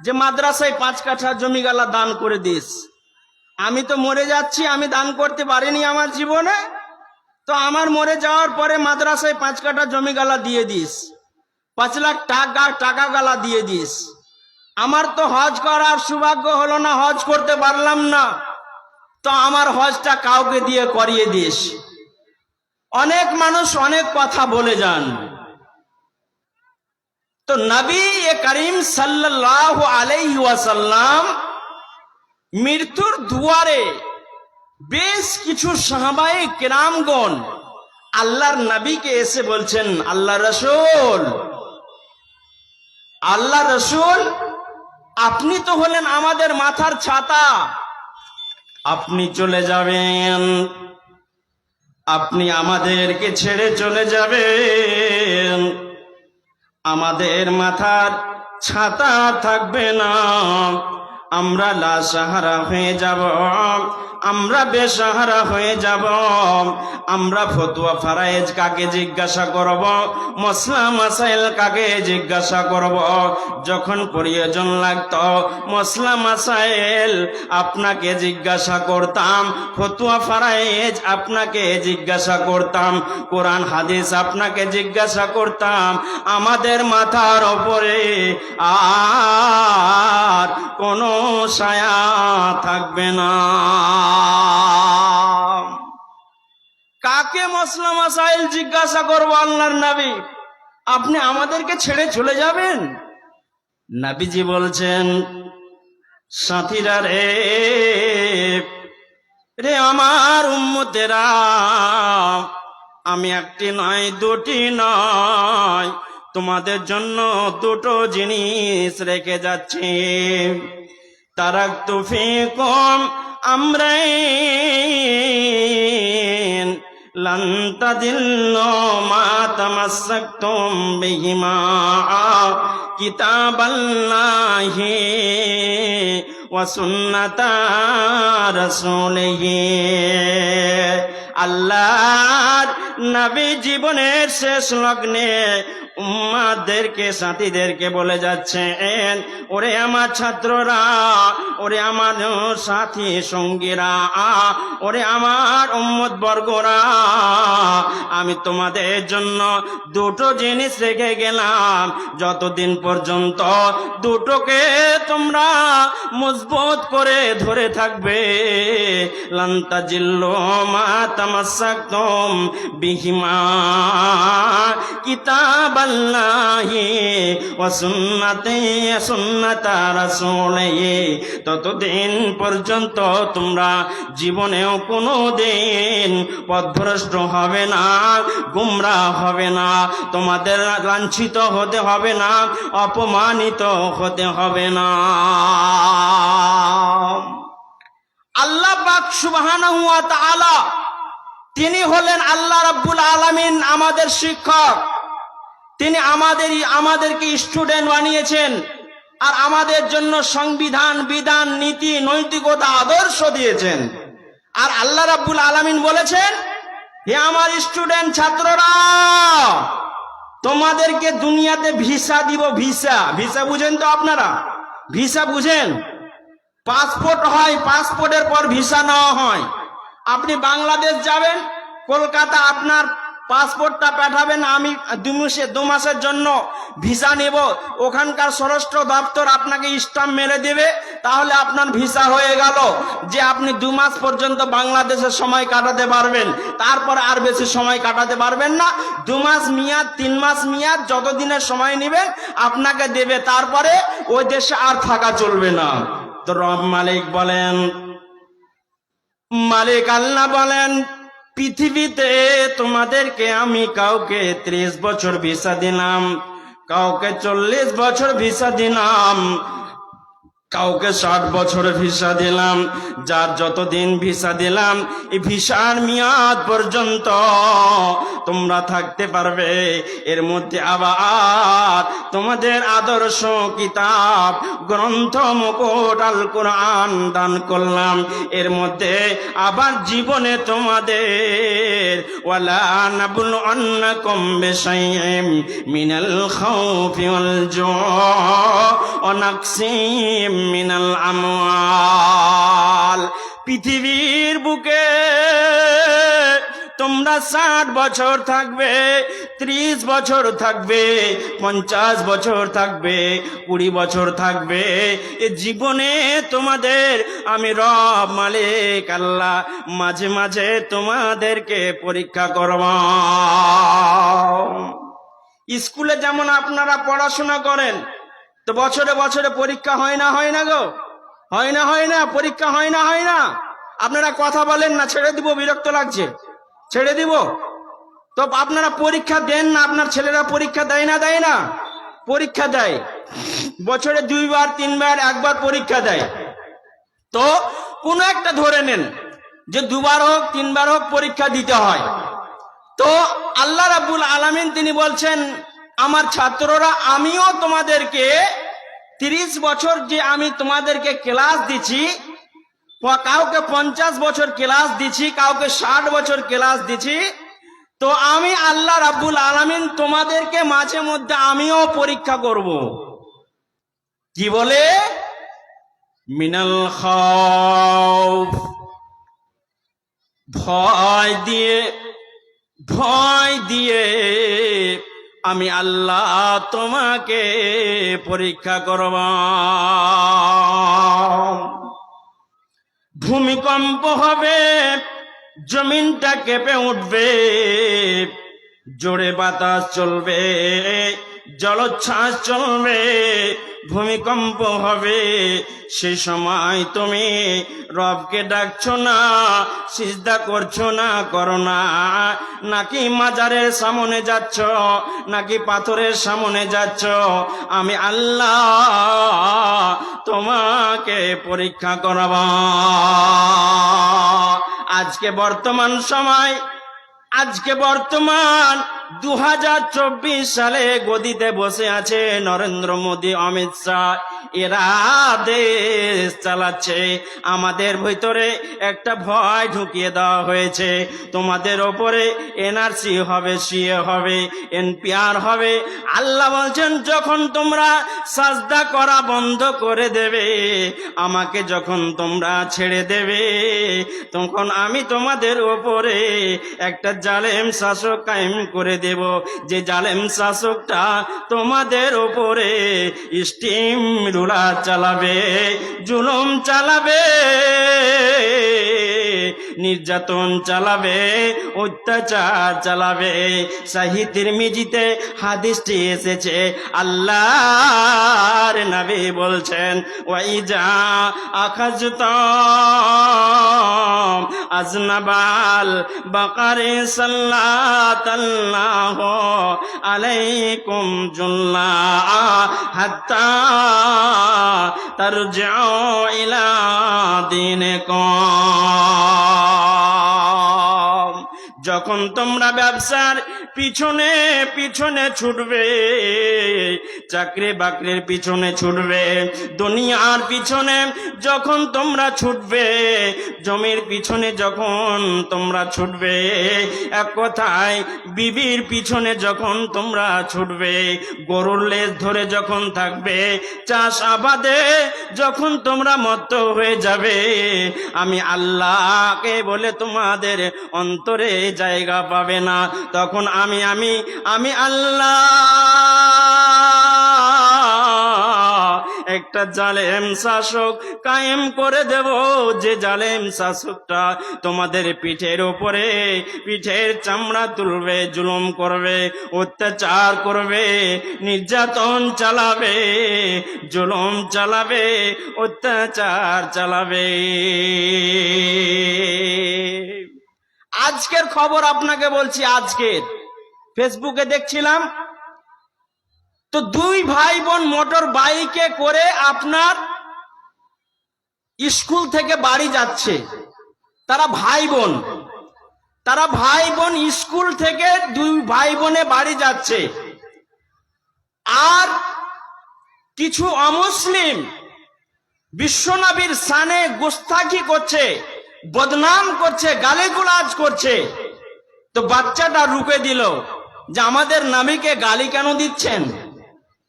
যে মাদ্রাসায় 5 কাঠা জমিগালা দান করে দিস। আমি তো মরে যাচ্ছি, আমি দান করতে পারিনি আমার জীবনে, তো আমার মরে যাওয়ার পরে মাদ্রাসায় 5 কাঠা জমিগালা দিয়ে দিস, 5 লাখ টাকা গালা দিয়ে দিস। আমার তো হজ করার সৌভাগ্য হলো না, হজ করতে পারলাম না, তো আমার হজটা কাউকে দিয়ে করিয়ে দিস। অনেক মানুষ অনেক কথা বলে যান। তো নবী করিম সাল্লাল্লাহু আলাইহি ওয়াসাল্লাম মৃত্যুর দুয়ারে বেশ কিছু সাহাবায়ে কেরামগণ আল্লাহর নবীকে এসে বলছেন, আল্লাহ রাসূল, আপনি তো হলেন আমাদের মাথার ছাতা, আপনি চলে যাবেন, আপনি আমাদেরকে ছেড়ে চলে যাবেন, আমাদের মাথার ছাতা থাকবে না, আমরা লাশাহারা হয়ে যাব, আমরা বেসাহারা হয়ে যাব। আমরা ফতোয়া ফারায়েজ কাকে জিজ্ঞাসা করব, মসলা মাসাইল কাকে জিজ্ঞাসা করব? যখন প্রয়োজন লাগতো মসলা মাসাইল আপনাকে জিজ্ঞাসা করতাম, ফতোয়া ফারায়েজ আপনাকে জিজ্ঞাসা করতাম, কোরআন হাদিস আপনাকে জিজ্ঞাসা করতাম। আমাদের মাথার ওপরে আর কোনো ছায়া থাকবে না। কাকে মসলা মাসাইল জিজ্ঞাসা করবো আল্লাহর নবী? আপনি আমাদেরকে ছেড়ে চলে যাবেন? নবীজি বলছেন, সাথীরা রে আমার উম্মতেরা, আমি একটি নয় দুটি নয় তোমাদের জন্য দুটো জিনিস রেখে যাচ্ছি। তারাকতু ফীকুম আমরাইন লান তাদিল্লু মা তামাসসাকতুম বিহিমা কিতাবাল্লাহি ওয়া সুন্নাতা রাসূলিহি। আল্লাহর নবী জীবনের শেষ লগ্নে উম্মাদেরকে, সাথীদেরকে বলে যাচ্ছেন, ওরে আমার ছাত্ররা, ওরে আমার সাথী সঙ্গীরা, ওরে আমার উম্মত বর্গরা, আমি তোমাদের জন্য দুটো জিনিস রেখে গেলাম। যতদিন পর্যন্ত দুটোকে তোমরা মজবুত করে ধরে থাকবে, লান তাজিল্লু মা তামাসসাকতুম বিহিমা কিতাবাল্লাহি ওয়া সুন্নাতা রাসূলিহি, ততদিন পর্যন্ত তোমরা জীবনেও কোনো দিন পথভ্রষ্ট হবে না, গুমরাহ হবে না, তোমাদের লাঞ্ছিত হতে হবে না, অপমানিত হতে হবে না। আল্লাহ পাক সুবহানাহু ওয়া তাআলা তিনি হলেন আল্লাহ রাব্বুল আলামিন, আমাদের শিক্ষক। তিনি আমাদেরকে স্টুডেন্ট বানিয়েছেন আর আমাদের জন্য সংবিধান, বিধান, নীতি, নৈতিকতা, আদর্শ দিয়েছেন। আর আল্লাহ রাব্বুল আলামিন বলেছেন, হে আমার স্টুডেন্ট ছাত্ররা, তোমাদেরকে দুনিয়াতে ভিসা দিব। ভিসা বুঝেন তো আপনারা? ভিসা বুঝেন? পাসপোর্ট হয়, পাসপোর্টের পর ভিসা নেওয়া হয়। আপনি বাংলাদেশ যাবেন, কলকাতা আপনার পাসপোর্টটা পাঠাবেন, আমি 2 মাসের জন্য ভিসা নেব, ওখানকার স্বরাষ্ট্র দপ্তর আপনাকে স্টাম্প মেরে দেবে, তাহলে আপনার ভিসা হয়ে গেল, যে আপনি 2 মাস পর্যন্ত বাংলাদেশের সময় কাটাতে পারবেন, তারপর আর বেশি সময় কাটাতে পারবেন না। 2 মাস মেয়াদ, 3 মাস মেয়াদ, যতদিনের সময় নেবেন আপনাকে দেবে, তারপরে ওই দেশে আর থাকা চলবে না। তো রব মালিক বলেন, মালিক আল্লাহ বলেন, পৃথিবীতে তোমাদেরকে আমি কাউকে 30 বছর ভিসা দিলাম, কাউকে 40 বছর ভিসা দিলাম, কাউকে 60 বছর ভিসা দিলাম। যার যতদিন ভিসা দিলাম, এই ভিসার মেয়াদ পর্যন্ত তোমরা থাকতে পারবে। এর মধ্যে আবার তোমাদের আদর্শ কিতাব গ্রন্থ মুকুট আল কোরআন দান করলাম। এর মধ্যে আবার জীবনে তোমাদের ওয়ালা নাবলু আন্নাকুম বিশাইইম মিনাল খাউফি ওয়াল জু'i ওয়া নাকসিম মিনাল আমওয়াল। পৃথিবীর বুকে তোমরা 60 বছর থাকবে, 30 বছর থাকবে, 50 বছর থাকবে, 20 বছর থাকবে। এ জীবনে তোমাদের আমি রব মালিক আল্লাহ মাঝে মাঝে তোমাদেরকে পরীক্ষা করব। স্কুলে যেমন আপনারা পড়াশোনা করেন, তো বছরে বছরে পরীক্ষা হয় না, হয় না গো? হয় না, হয় না? পরীক্ষা হয় না, হয় না? আপনারা কথা বলেন না, ছেড়ে দিব, বিরক্ত লাগছে, ছেড়ে দিব। তো আপনারা পরীক্ষা দেন না? আপনার ছেলেরা পরীক্ষা দেয় না, দেয় না? পরীক্ষা দেয়, বছরে 2 বার 3 বার, 1 বার পরীক্ষা দেয়। তো কোন একটা ধরে নেন যে 2 বার হোক 3 বার হোক পরীক্ষা দিতে হয়। তো আল্লাহ রাব্বুল আলামিন তিনি বলছেন, আমার ছাত্ররা আমিও তোমাদেরকে 30 বছর যে আমি তোমাদেরকে ক্লাস দিচ্ছি, কাউকে 50 বছর ক্লাস দিচ্ছি, কাউকে 60 বছর ক্লাস দিচ্ছি, তো আমি আল্লাহ রাব্বুল আলামিন তোমাদেরকে মাঝে মধ্যে আমিও পরীক্ষা করব। কি বলে? মিনাল খাউফ, ভয় দিয়ে, ভয় দিয়ে আমি আল্লাহ তোমাকে পরীক্ষা করব। ভূমিকম্প হবে, জমিনটা কেঁপে উঠবে, জোরে বাতাস চলবে, জলোচ্ছ্বাস চলবে, ভূমিকম্প হবে। সে সময় তুমি রবকে ডাকছো না, সিজদা করছো না, করো না, নাকি মাজারের সামনে যাচ্ছ, নাকি পাথরের সামনে যাচ্ছ? আমি আল্লাহ তোমাকে পরীক্ষা করব। আজকে বর্তমান সময়, আজকে বর্তমান 2024 সালে গদিতে বসে আছে নরেন্দ্র মোদী, অমিত শাহ, এরা দেশ চালাচ্ছে। আমাদের ভিতরে একটা ভয় ঢুকিয়ে দেওয়া হয়েছে, তোমাদের ওপরে এনআরসি হবে, সিএ হবে, এনপিআর হবে। আল্লাহ বলছেন, যখন তোমরা সাজদা করা বন্ধ করে দেবে, আমাকে যখন তোমরা ছেড়ে দেবে, তখন আমি তোমাদের ওপরে একটা জালেম শাসক কায়েম করে দেব, যে জালেম শাসকটা তোমাদের ওপরে স্টিম রুলার চালাবে, জুলুম চালাবে, নির্যাতন চালাবে, অত্যাচার চালাবে। সহিহ তিরমিজিতে হাদিসটি এসেছে, আল্লাহর নবী বলছেন, ওয়াইজা আখাজতাম আজনাবাল বাকারে সাল্লাল্লাহু আলাইকুম জুল্লা হাত্তা তারজিউ ইলা দীনিকুম। যখন তোমরা ব্যবসার পিছনে পিছনে ছুটবে, চাকরি বাকরির পিছনে ছুটবে, দুনিয়ার পিছনে যখন তোমরা ছুটবে, জমির পিছনে যখন তোমরা ছুটবে, এক কথায় বিবির পিছনে যখন তোমরা ছুটবে, গরুর লেজ ধরে যখন থাকবে, চাষ আবাদে যখন তোমরা মত্ত হয়ে যাবে, আমি আল্লাহকে বলে তোমাদের অন্তরে জায়গা পাবে না। তখন আমি আল্লাহ একটা জালেম শাসক কায়েম করে দেব, যে জালেম শাসকটা তোমাদের পিঠের উপরে পিঠের চামড়া তুলবে, জুলুম করবে, অত্যাচার করবে, নির্যাতন চালাবে, জুলুম চালাবে, অত্যাচার চালাবে। আজকের খবর আপনাকে বলছি, আজকের ফেসবুকে দেখছিলাম তো দুই ভাই বোন মোটর বাইকে করে আপনার স্কুল থেকে বাড়ি যাচ্ছে। তারা ভাই বোন স্কুল থেকে দুই ভাই বোনে বাড়ি যাচ্ছে। আর কিছু অমুসলিম বিশ্বনবীর শানে গোস্তাখি করছে, বদনাম করছে, গালিগুলাজ করছে। তো বাচ্চাটা রুকে দিল যে আমাদের নবীকে গালি কেন দিচ্ছেন?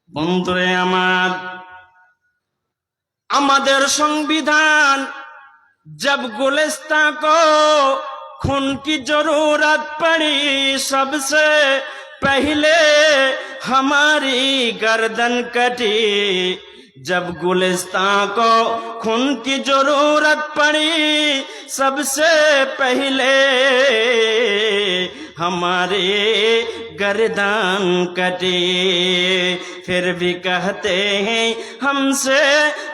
বন্ধুরে আমার, আমাদের সংবিধান जब गुलिस्तां को खून की जरूरत पड़ी, सबसे पहले हमारी गर्दन कटी। जब गुलिस्तां को खून की जरूरत पड़ी, सबसे पहले हमारी गर्दन कटी। फिर भी कहते हैं हमसे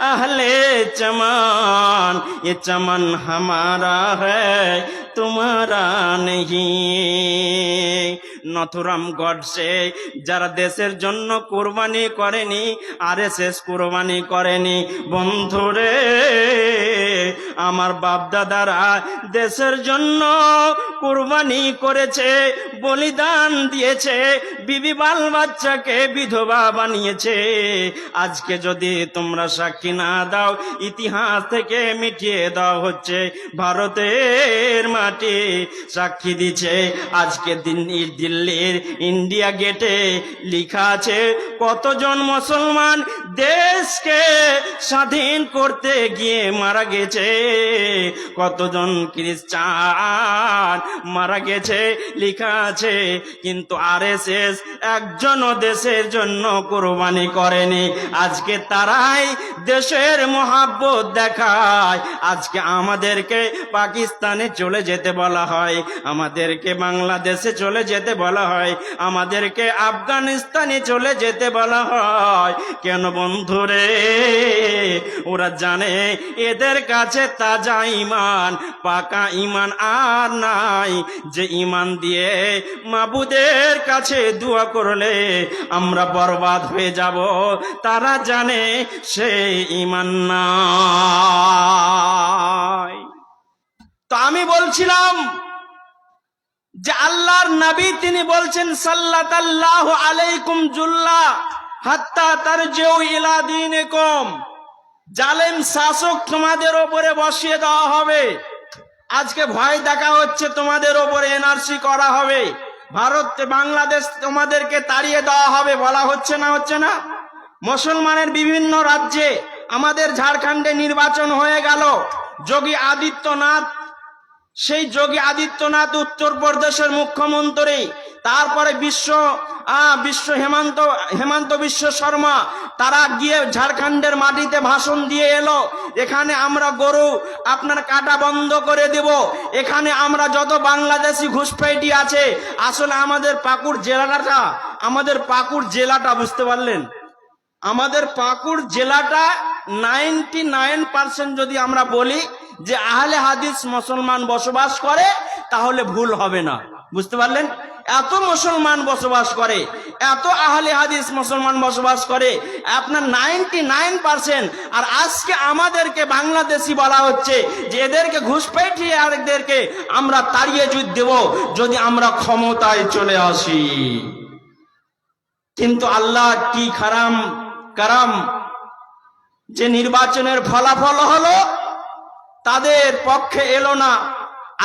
अहले चमन, ये चमन हमारा है तुम्हारा नहीं। নথুরাম গডসে যারা দেশের জন্য কুরবানি করেনি, আরএসএস কুরবানি করেনি। বন্ধুরে আমার বাপ দাদারা দেশের জন্য কুরবানি করেছে, বলিদান দিয়েছে, বিবি বাল বাচ্চাকে বিধবা বানিয়েছে। আজকে যদি তোমরা সাক্ষী না দাও, ইতিহাস থেকে মিটিয়ে দেওয়া হচ্ছে। ভারতের মাটি সাক্ষী দিচ্ছে। আজকে দিল্লির ইন্ডিয়া গেটে লেখা আছে কতজন মুসলমান দেশকে স্বাধীন করতে গিয়ে মারা গেছে, কতজন খ্রিস্টান মারা গেছে, লেখা আছে। কিন্তু আরএসএস একজনও দেশের জন্য কুরবানি করেনি। আজকে তারাই দেশের মহাব্বত দেখায়। আজকে আমাদেরকে পাকিস্তানে চলে যেতে বলা হয়, আমাদেরকে বাংলাদেশে চলে যেতে বলা হয়, আমাদেরকে আফগানিস্তানে চলে যেতে বলা হয়। কেন বন্ধুরে? ওরা জানে এদের কাছে তাজা ঈমান, পাকা ঈমান আর নাই, যে ঈমান দিয়ে মাবুদের কাছে দোয়া করলে আমরা বরবাদ হয়ে যাব। তারা জানে সেই ঈমান নাই। তো আমি বলছিলাম যে আল্লাহর নবী তিনি বলছেন সাল্লাল্লাহু আলাইকুম জুল্লা হাত্তা তারজিউ ইলা দীনিকুম, জালেম শাসক তোমাদের উপরে বসিয়ে দেওয়া হবে। আজকে ভয় দেখা হচ্ছে তোমাদের উপরে এনআরসি করা হবে, ভারত বাংলাদেশ তোমাদেরকে তাড়িয়ে দেওয়া হবে, বলা হচ্ছে না? হচ্ছে না? মুসলমানের বিভিন্ন রাজ্যে, আমাদের ঝাড়খণ্ডে নির্বাচন হয়ে গেল, যোগী আদিত্যনাথ, সেই যোগী আদিত্যনাথ উত্তরপ্রদেশের মুখ্যমন্ত্রী, তারপরে বিশ্ব হেমন্ত বিশ্ব শর্মা, তারা গিয়ে ঝাড়খণ্ডের মাটিতে ভাষণ দিয়ে এলো, এখানে আমরা গরু আপনার কাটা বন্ধ করে দেব, এখানে আমরা যত বাংলাদেশি ঘুষপেটি আছে। আসলে আমাদের পাকুড় জেলাটা বুঝতে পারলেন, আমাদের পাকুড় জেলাটা 99% যদি আমরা বলি যে আহলে হাদিস মুসলমান বসবাস করে, তাহলে ভুল হবে না। বুঝতে পারলেন? এত মুসলমান বসবাস করে, এত আহলে হাদিস মুসলমান বসবাস করে, আপনার 99%। আর আজকে আমাদেরকে বাংলাদেশি বলা হচ্ছে যে এদেরকে ঘুষ পাঠিয়ে আর এদেরকে আমরা তাড়িয়ে দেব যদি আমরা ক্ষমতায় চলে আসি। কিন্তু আল্লাহ কি কারাম, যে নির্বাচনের ফলাফল হলো তাদের পক্ষে এলো না।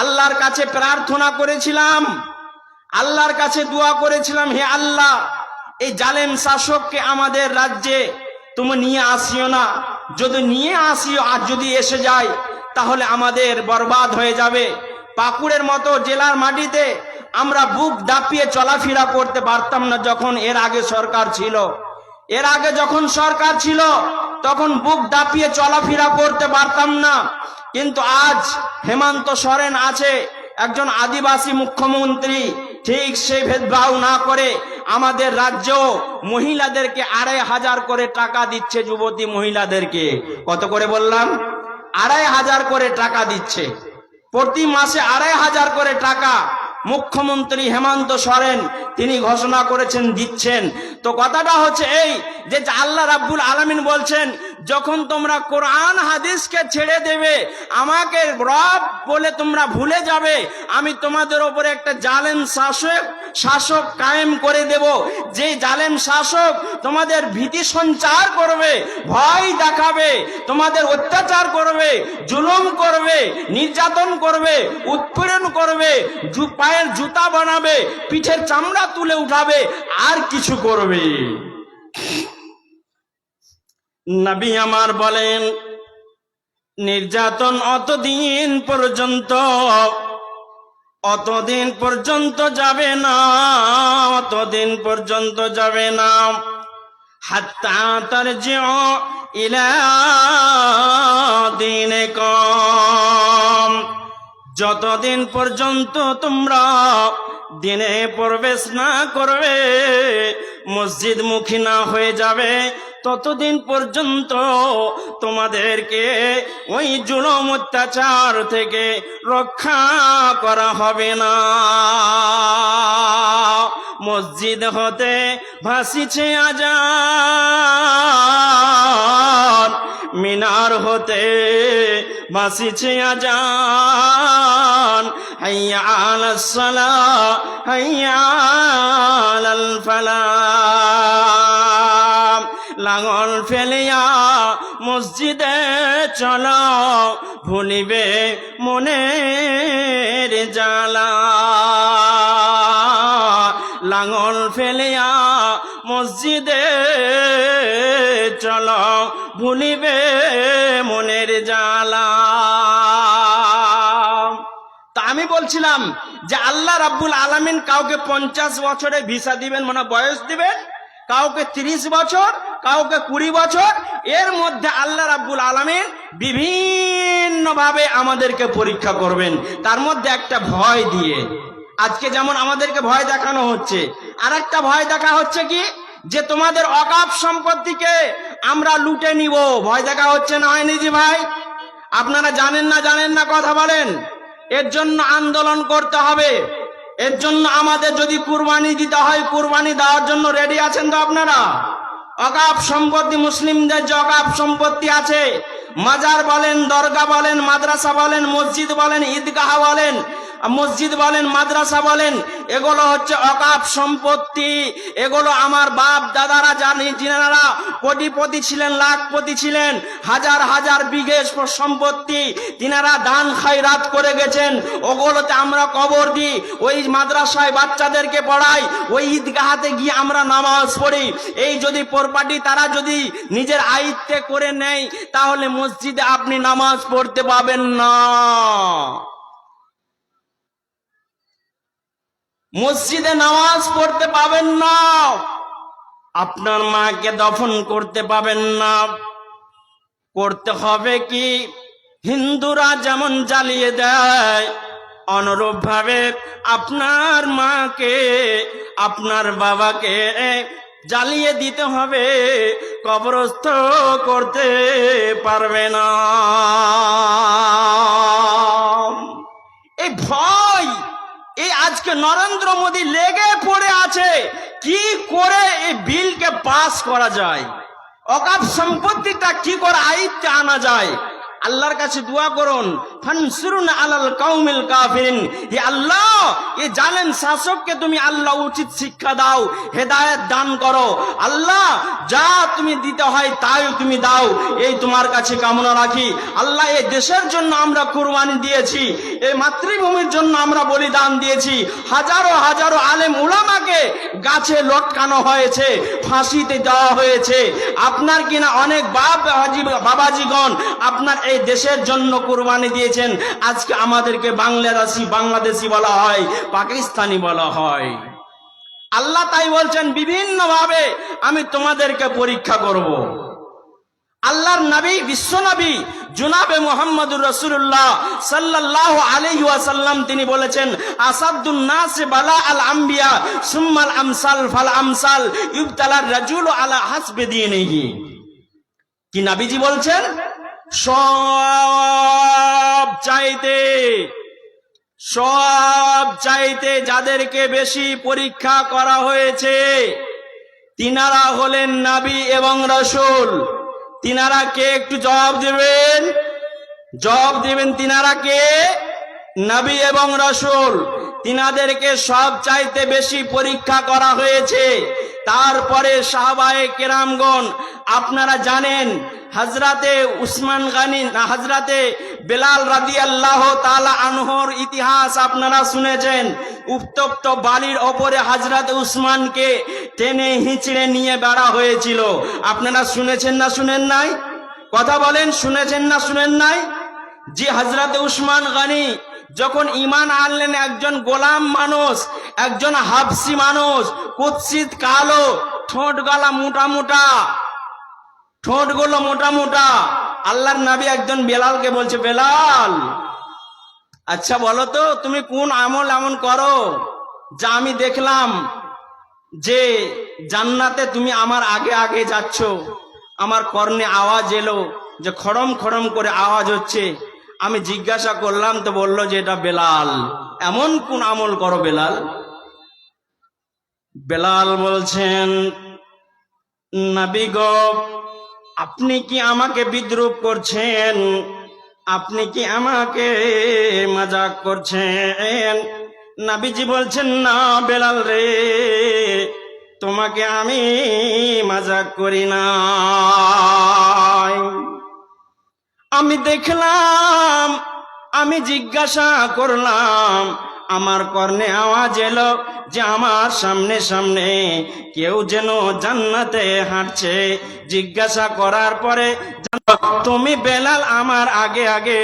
আল্লাহর কাছে প্রার্থনা করেছিলাম, আল্লাহর কাছে দোয়া করেছিলাম, হে আল্লাহ, এই জালেম শাসককে আমাদের রাজ্যে তুমি নিয়ে আসিও না। যদি নিয়ে আসিও আর যদি এসে যায় তাহলে আমাদের বরবাদ হয়ে যাবে। পাকুড়ের মতো জেলার মাটিতে আমরা বুক দাপিয়ে চলাফেরা করতে পারতাম না যখন এর আগে সরকার ছিল। এর আগে যখন সরকার ছিল তখন বুক দাপিয়ে চলাফেরা করতে পারতাম না। কিন্তু আজ হেমন্ত সোরেন আছে, একজন আদিবাসী মুখ্যমন্ত্রী, ঠিক সেই ভেদভাব না করে আমাদের রাজ্য মহিলাদেরকে ২৫০০ করে টাকা দিচ্ছে। যুবতী মহিলাদেরকে কত করে বললাম? ২৫০০ করে টাকা দিচ্ছে। প্রতি মাসে ২৫০০ করে টাকা মুখ্যমন্ত্রী হেমন্ত সোরেন তিনি ঘোষণা করেছেন, দিচ্ছেন। তো কথাটা হচ্ছে এই যে আল্লাহ রাব্বুল আলামিন বলছেন, যখন তোমরা কোরআন হাদিসকে ছেড়ে দেবে, আমাকে রব বলে তোমরা ভুলে যাবে, আমি তোমাদের উপরে একটা জালেম শাসক কায়েম করে দেব। যে জালেম শাসক তোমাদের ভীতি সঞ্চার করবে, ভয় দেখাবে, তোমাদের অত্যাচার করবে, জুলুম করবে, নির্যাতন করবে, উৎপীড়ন করবে, পায়ের জুতা বানাবে, পিঠের চামড়া তুলে উঠাবে, আর কিছু করবে। নবী আমার বলেন, নির্যাতন অতদিন পর্যন্ত যাবে না, অতদিন পর্যন্ত যাবে না। হাত্তা তারজিউ ইলা দীনিকুম, যতদিন পর্যন্ত তোমরা দিনে প্রবেশ না করবে, মসজিদ মুখী না হয়ে যাবে, ততদিন পর্যন্ত তোমাদেরকে ওই জুলুম অত্যাচার থেকে রক্ষা করা হবে না। মসজিদ হতে ভাসিছে আজান, মিনার হতে ভাসিছে আজান, হাইয়া আলাস সালাহ হাইয়া আলাল ফালাহ। লাঙল ফেলিয়া মসজিদে চলো, ভুলিবে মনের জ্বালা। লাঙল ফেলিয়া মসজিদে চলো, ভুলিবে মনের জ্বালা। তা আমি বলছিলাম যে আল্লাহ রাব্বুল আলামিন কাউকে 50 বছরে ভিসা দিবেন, মানে বয়স দিবেন, কাউকে 30 বছর, কাউকে 20 বছর। এর মধ্যে আল্লাহ রাব্বুল আলামিন বিভিন্ন ভাবে আমাদেরকে পরীক্ষা করবেন, তার মধ্যে একটা ভয় দিয়ে। আজকে যেমন আমাদেরকে ভয় দেখানো হচ্ছে, আর একটা ভয় দেখা হচ্ছে কি, যে তোমাদের অকাপ সম্পত্তিকে আমরা লুটে নিব, ভয় দেখা হচ্ছে না হয়নি জি ভাই? আপনারা জানেন না কথা বলেন। এর জন্য আন্দোলন করতে হবে, এর জন্য আমাদের যদি কুরবানি দিতে হয়, কুরবানি দেওয়ার জন্য রেডি আছেন তো আপনারা? অকাপ সম্পত্তি, মুসলিমদের যে অকাপ সম্পত্তি আছে, মাজার বলেন, দরগা বলেন, মাদ্রাসা বলেন, মসজিদ বলেন, ঈদগাহ বলেন, মসজিদ বলেন, মাদ্রাসা বলেন, এগুলো হচ্ছে অকাপ সম্পত্তি। এগুলো আমার বাপ দাদারা জানি, যিনারা কোটিপতি ছিলেন, লাখপতি ছিলেন, হাজার হাজার বিঘে সম্পত্তি তিনারা দান খায়রাত করে গেছেন, ওগুলোতে আমরা কবর দিই, ওই মাদ্রাসায় বাচ্চাদেরকে পড়াই, ওই ঈদগাহাতে গিয়ে আমরা নামাজ পড়ি। এই যদি প্রপার্টি তারা যদি নিজের আয়ত্তে করে নেয়, তাহলে মসজিদে আপনি নামাজ পড়তে পাবেন না, মসজিদে নামাজ পড়তে পাবেন না, আপনার মাকে দফন করতে পাবেন না। করতে হবে কি, হিন্দুরা যেমন জ্বালিয়ে দেয়, অনুরূপ ভাবে আপনার মাকে, আপনার বাবাকে জ্বালিয়ে দিতে হবে, কবরস্থ করতে পারবে না। এই ভয়, এই আজকে নরেন্দ্র মোদী লেগে পড়ে আছে কি করে এই বিলকে পাস করা যায়, অকাপ সম্পত্তিটা কি করে আয়ত্তে আনা যায়। আল্লাহর কাছে দোয়া করুন, ফানসুরুনা আলাল কওমিল কাফিরিন। হে আল্লাহ, এই জালেম শাসককে তুমি আল্লাহ উচিত শিক্ষা দাও, হেদায়েত দান করো। আল্লাহ, যা তুমি দিতে হয় তাই তুমি দাও, এই তোমার কাছে কামনা রাখি। আল্লাহ, এই দেশের জন্য আমরা কুরবানি দিয়েছি, এই মাতৃভূমির জন্য আমরা বলিদান দিয়েছি, হাজারো হাজারো আলেম উলামাকে গাছে লটকানো হয়েছে, ফাঁসিতে দেওয়া হয়েছে। আপনার কিনা অনেক বাবাজিগণ আপনার এই দেশের জন্য কুরবানি দিয়েছেন। আজকে আমাদেরকে বাংলাদেশি বলা হয়, পাকিস্তানি বলা হয়। আল্লাহ তাই বলছেন, বিভিন্ন ভাবে আমি তোমাদেরকে পরীক্ষা করব। আল্লাহর নবী, বিশ্ব নবী জনাবে মুহাম্মদুর রাসূলুল্লাহ সাল্লাল্লাহু আলাইহি ওয়াসাল্লাম তিনি বলেছেন, আসাদুন নাস বালা আল আম্বিয়া সুম্মাল আমসাল ফাল আমসাল ইবতালার রাজুলু আলা হাসবি দীনিহি। কি নবীজি বলছেন, সব চাইতে যাদেরকে বেশি পরীক্ষা করা হয়েছে তিনারা হলেন নবী এবং রাসূল। তিনারা কে? একটু জবাব দেবেন তিনারা কে? নবী এবং রাসূল। তিনাদেরকে সব চাইতে বেশি পরীক্ষা করা হয়েছে। তারপরে সাহাবায়ে কেরামগণ, আপনারা জানেন হযরতে উসমান গনি না হযরতে বেলাল রাদিয়াল্লাহু তাআলা আনহুর ইতিহাস আপনারা শুনেছেন। উত্তপ্ত বালির ওপরে হযরত উসমানকে টেনে হিঁচড়ে নিয়ে বেড়া হয়েছিল। আপনারা শুনেছেন না শুনেন নাই? কথা বলেন, শুনেছেন না শুনেন নাই? যে হযরত উসমান গনি যখন ঈমান আনলেন, একজন গোলাম মানুষ, একজন হাবশি মানুষ, কুৎসিত কালো, ঠোঁটগুলো মোটা। আল্লাহর নবী একজন বেলালকে বলছে, বেলাল আচ্ছা বলো তো তুমি কোন আমল এমন করো যা আমি দেখলাম যে জান্নাতে তুমি আমার আগে আগে যাচ্ছ। আমার কর্ণে আওয়াজ এলো যে খড়ম খড়ম করে আওয়াজ হচ্ছে। আমি জিজ্ঞাসা করলাম তো বলল যে এটা বেলাল। এমন কোন আমল করো বেলাল? বেলাল বলছেন, নবী গো, আপনি কি আমাকে বিদ্রূপ করছেন? আপনি কি আমাকে মজাক করছেন? নবীজি বলছেন, না বেলাল রে, তোমাকে আমি মজাক করি না। আমি দেখলাম, আমি জিজ্ঞাসা করলাম, আমার কর্ণে আওয়াজ এলো যে আমার সামনে সামনে কেউ যেন জান্নাতে হাঁটছে। জিজ্ঞাসা করার পরে তুমি বেলাল আমার আগে আগে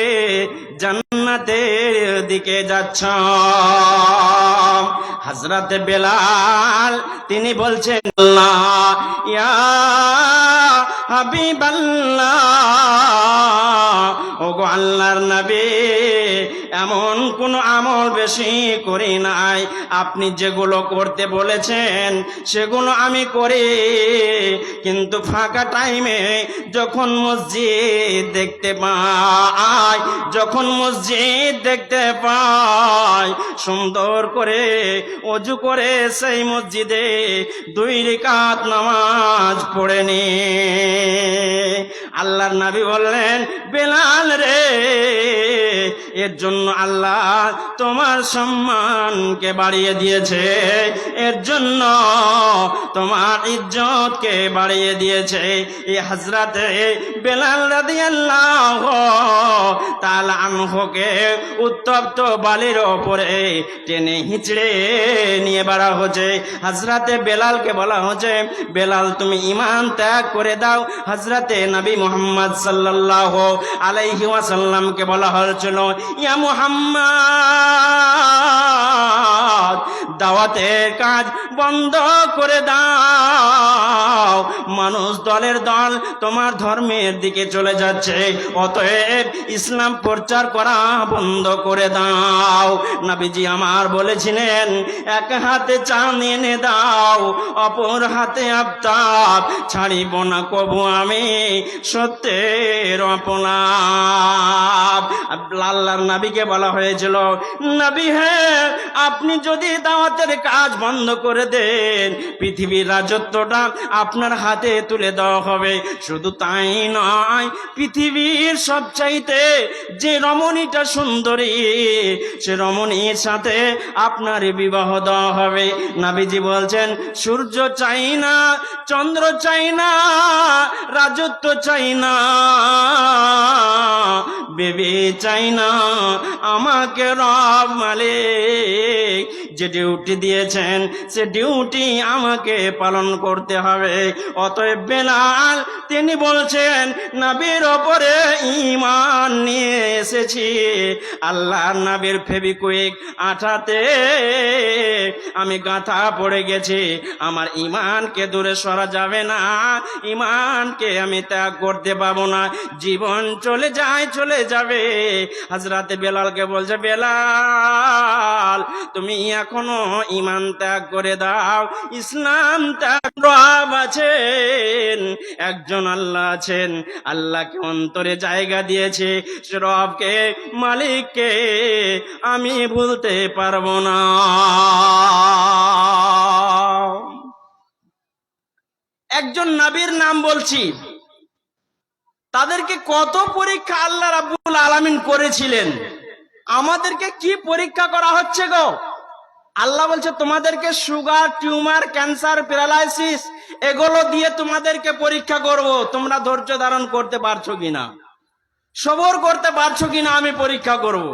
জান্নাতের দিকে যাচ্ছ। হযরতে বেলাল তিনি বলছেন, আল্লাহ ইয়া হাবিবাল্লাহ, ওগো আল্লাহর নবী, এমন কোন আমল বেশি করি নাই। আপনি যেগুলো করতে বলেছেন সেগুলো আমি করি, কিন্তু ফাঁকা টাইমে যখন মসজিদ দেখতে পাই সুন্দর করে ওযু করে সেই মসজিদে 2 রাকাত নামাজ পড়ে নি। আল্লাহর নবী বললেন, বেলাল রে, এর জন্য আল্লাহ তোমার সম্মানকে বাড়িয়ে দিয়েছে, এর জন্য তোমার ইজ্জতকে বাড়িয়ে দিয়েছে। এই হযরতে বেলাল রাদিয়াল্লাহু তাআলা আনহুকে উত্তপ্ত বালির ওপরে টেনে হিঁচড়ে নিয়ে বেড়া হচ্ছে। হযরতে বেলালকে বলা হচ্ছে, বেলাল তুমি ঈমান ত্যাগ করে দাও। হযরতে নবী মুহাম্মদ সাল্লাল্লাহু আলাইহি ওয়াসাল্লামকে বলা হয়েছিল, ইয়া মুহাম্মদ, দাওয়াতের কাজ বন্ধ করে দাও। মানুষ দলের দল তোমার ধর্মের দিকে চলে যাচ্ছে, অতএব ইসলাম প্রচার করা বন্ধ করে দাও। নবীজি আমার বলেছিলেন, এক হাতে চাঁদ এনে দাও, অপর হাতে আফতাব, ছাড়িব না কবু আমি সত্যের অপলাপ। আল্লাহর নবীকে বলা হয়েছিল, নবী হ্যাঁ, আপনি যদি দাওয়াতের কাজ বন্ধ করে দেন, পৃথিবীর রাজত্বটা আপনার হাতে তুলে দেওয়া হবে। শুধু তাই নয়, পৃথিবীর সবচাইতে যে রমণীটা সুন্দরী, সে রমণীর সাথে আপনার বিবাহ দেওয়া হবে। নবীজি বলছেন, সূর্য চাই না, চন্দ্র চাই না, রাজত্ব চাই না, বেবি চাই না, আমাকে রব মালিক যে ডিউটি দিয়েছেন সে ডিউটি আমাকে পালন করতে হবে। অতএব বেলাল তিনি বলছেন, নবীর ওপরে ঈমান নিয়ে এসেছি, আল্লাহর নবীর ফেবিকুইক আঠাতে আমি গাঁথা পড়ে গেছি, আমার ঈমানকে দূরে সরা যাবে না, ঈমানকে আমি ত্যাগ করতে পাবো না, জীবন চলে যায় চলে যাবে। হযরতে বেলালকে বলছে, বেলাল তুমি এখনো ঈমান ত্যাগ করে দাও, ইসলাম ত্যাগ। রব আছেন, একজন আল্লাহ আছেন, আল্লাহকে অন্তরে জায়গা দিয়েছে, সে রবকে মালিককে আমি ভুলতে পারবো না। একজন নবীর নাম বলছি, তাদেরকে কত পরীক্ষা আল্লাহ রাব্বুল আলামিন করেছিলেন, আমাদেরকে কি পরীক্ষা করা হচ্ছে গো? আল্লাহ বলছে তোমাদেরকে সুগার, টিউমার, ক্যান্সার, প্যারালাইসিস এগুলো দিয়ে তোমাদেরকে পরীক্ষা করব, তোমরা ধৈর্য ধারণ করতে পারছো কিনা, সবর করতে পারছো কিনা আমি পরীক্ষা করব।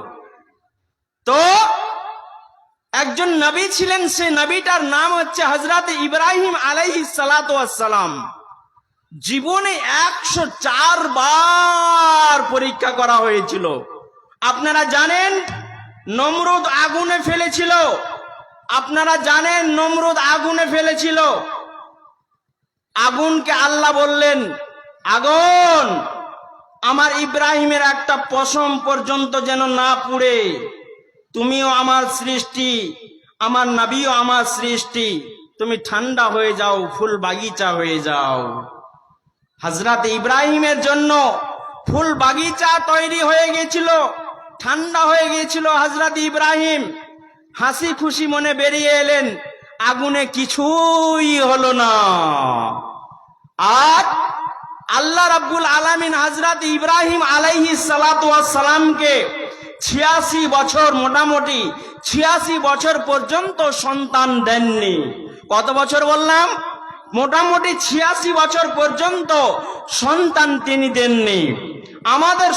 তো একজন নবী ছিলেন, সেই নবীটার নাম হচ্ছে হযরত ইব্রাহিম আলাইহিস সালাতু ওয়াস সালাম। জীবনে 104 বার পরীক্ষা করা হয়েছিল। আপনারা জানেন নমরুদ আগুনে ফেলেছিল, আপনারা জানেন নমরুদ আগুনে ফেলেছিল। আগুনকে আল্লাহ বললেন, আগুন আমার ইব্রাহিমের একটা পশম পর্যন্ত যেন না পুড়ে, তুমিও আমার সৃষ্টি, আমার নবীও আমার সৃষ্টি, তুমি ঠান্ডা হয়ে যাও, ফুল বাগিচা হয়ে যাও। হযরত ইব্রাহিমের জন্য ফুল বাগিচা তৈরি হয়ে গিয়েছিল, ঠান্ডা হয়ে গিয়েছিল। হযরত ইব্রাহিম হাসি খুশি মনে বেরিয়ে এলেন, আগুনে কিছুই হলো না। আর আল্লাহ রাব্বুল আলামিন হযরত ইব্রাহিম আলাইহিস সালাতু ওয়াস সালামকে 86 বছর, মোটামুটি 86 বছর পর্যন্ত সন্তান দেননি। কত বছর বললাম? মোটামুটি 86 বছর পর্যন্ত সন্তান তিনি দেননি। আমাদের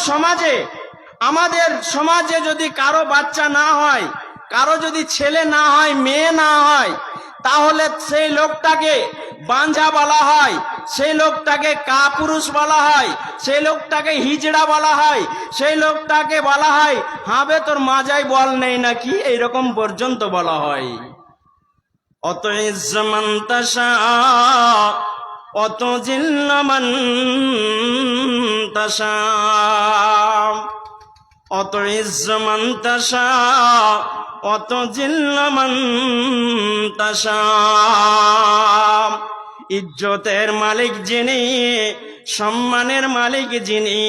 সমাজে যদি কারো বাচ্চা না হয়, কারো যদি ছেলে না হয়, মেয়ে না হয়, তাহলে সেই লোকটাকে বাঞ্ঝা বলা হয়, সেই লোকটাকে কাপুরুষ বলা হয়, সেই লোকটাকে হিজড়া বলা হয়, সেই লোকটাকে বলা হয় হাবে তোর মাজায় বল নেই নাকি, এইরকম পর্যন্ত বলা হয়। অত ইজ্জমান তাশা অত জিল্লামান তাশা, অত ইজ্জমান তাশা অত জিল্লামান তাশা। ইজ্জতের মালিক যিনি, সম্মানের মালিক যিনি,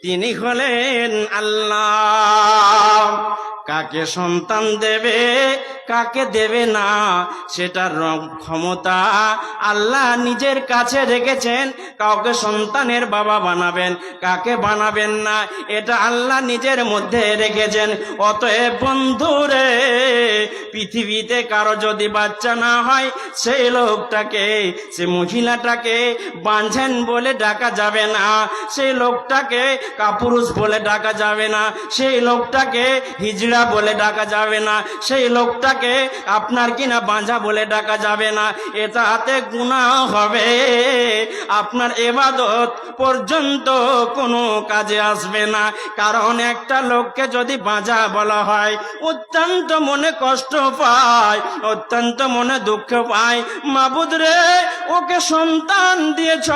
তিনি হলেন আল্লাহ। কাকে সন্তান দেবে, কাকে দেবে না, সেটার ক্ষমতা আল্লাহ নিজের কাছে রেখেছেন। কাউকে সন্তানের বাবা বানাবেন, কাকে বানাবেন না, এটা আল্লাহ নিজের মধ্যে রেখেছেন। অতএব বন্ধুরে, পৃথিবীতে কারো যদি বাচ্চা না হয়, সেই লোকটাকে, সে মহিলাটাকে বাঞ্ঝেন বলে ডাকা যাবে না, সেই লোকটাকে কাপুরুষ বলে ডাকা যাবে না, সেই লোকটাকে হিজড়া বলে ডাকা যাবে না, সেই লোকটাকে আপনার কিনা বাঁঝা বলে ডাকা যাবে না। এটাতে গুনাহ হবে, আপনার ইবাদত পর্যন্ত কোনো কাজে আসবে না। কারণ একটা লোককে যদি বাঁঝা বলা হয়, অত্যন্ত মনে কষ্ট পায়, অত্যন্ত মনে দুঃখ পায়। মাবুদ রে, ওকে সন্তান দিয়েছ,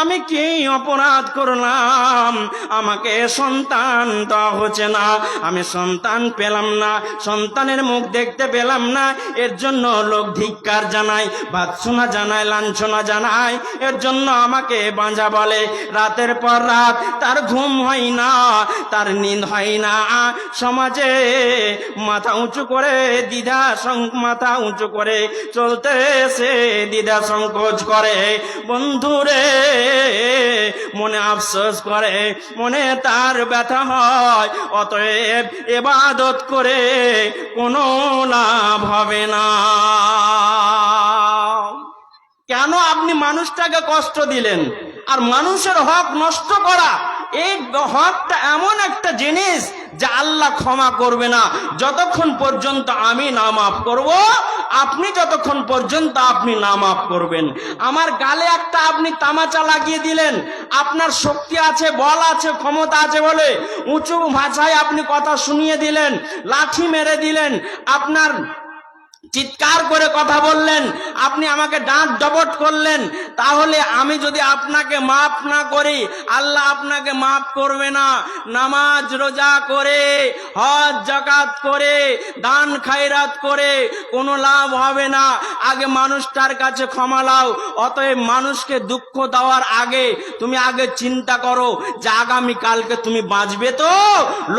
আমি কি অপরাধ করলাম? আমাকে সন্তান দেওয়া হচ্ছে না, আমি সন্তান পেলাম না, সন্তানের মুখ দেখতে পেলাম না, এর জন্য লোক ধিক্কার জানায়, ভৎসনা জানায়, লাঞ্ছনা জানায়, এর জন্য আমাকে বাঁঝা বলে। রাতের পর রাত তার ঘুম হয় না, তার নিদ হয় না। সমাজে মাথা উঁচু করে মাথা উঁচু করে চলতে এসে দ্বিধা সংকোচ করে। বন্ধুরে, মনে আফসোস করে, মনে তার ব্যথা হয়। অতএব ইবাদত করে কোনো লাভ হবে না। কেন আপনি মানুষটাকে কষ্ট দিলেন? আর মানুষের হক নষ্ট করা এই হকটা এমন একটা জিনিস যে আল্লাহ ক্ষমা করবে না যতক্ষণ পর্যন্ত আমি না মাফ করব, আপনি যতক্ষণ পর্যন্ত আপনি না মাফ করবেন। আমার গালে একটা আপনি তামাচা লাগিয়ে দিলেন, আপনার শক্তি আছে, বল আছে, ক্ষমতা আছে বলে উঁচু ভাষায় আপনি কথা শুনিয়ে দিলেন, লাঠি মেরে দিলেন, আপনার চিৎকার করে কথা বললেন, আপনি আমাকে ডাঁট ডবট করলেন, তাহলে আমি যদি আপনাকে মাফ না করি আল্লাহ আপনাকে মাফ করবে না। নামাজ রোজা করে, হজ যাকাত করে, দান খায়রাত করে কোনো লাভ হবে না। আগে মানুষটার কাছে ক্ষমা লাও। অতএব মানুষকে দুঃখ দেওয়ার আগে তুমি আগে চিন্তা করো যে আগামী কালকে তুমি বাঁচবে তো,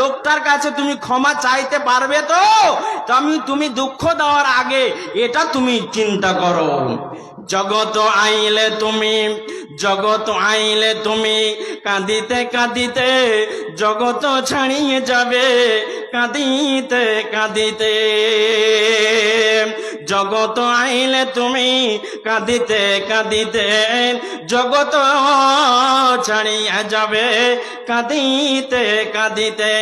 লোকটার কাছে তুমি ক্ষমা চাইতে পারবে তো, তুমি দুঃখ দেওয়ার আগে এটা তুমি চিন্তা করো। জগত আইলে তুমি কাঁদিতে কাঁদিতে জগত ছাড়িয়ে যাবে, কাঁদিতে কাঁদিতে। জগত আইলে তুমি কাঁদিতে কাঁদিতে জগত ছাড়িয়ে যাবে, কাঁদিতে কাঁদিতে।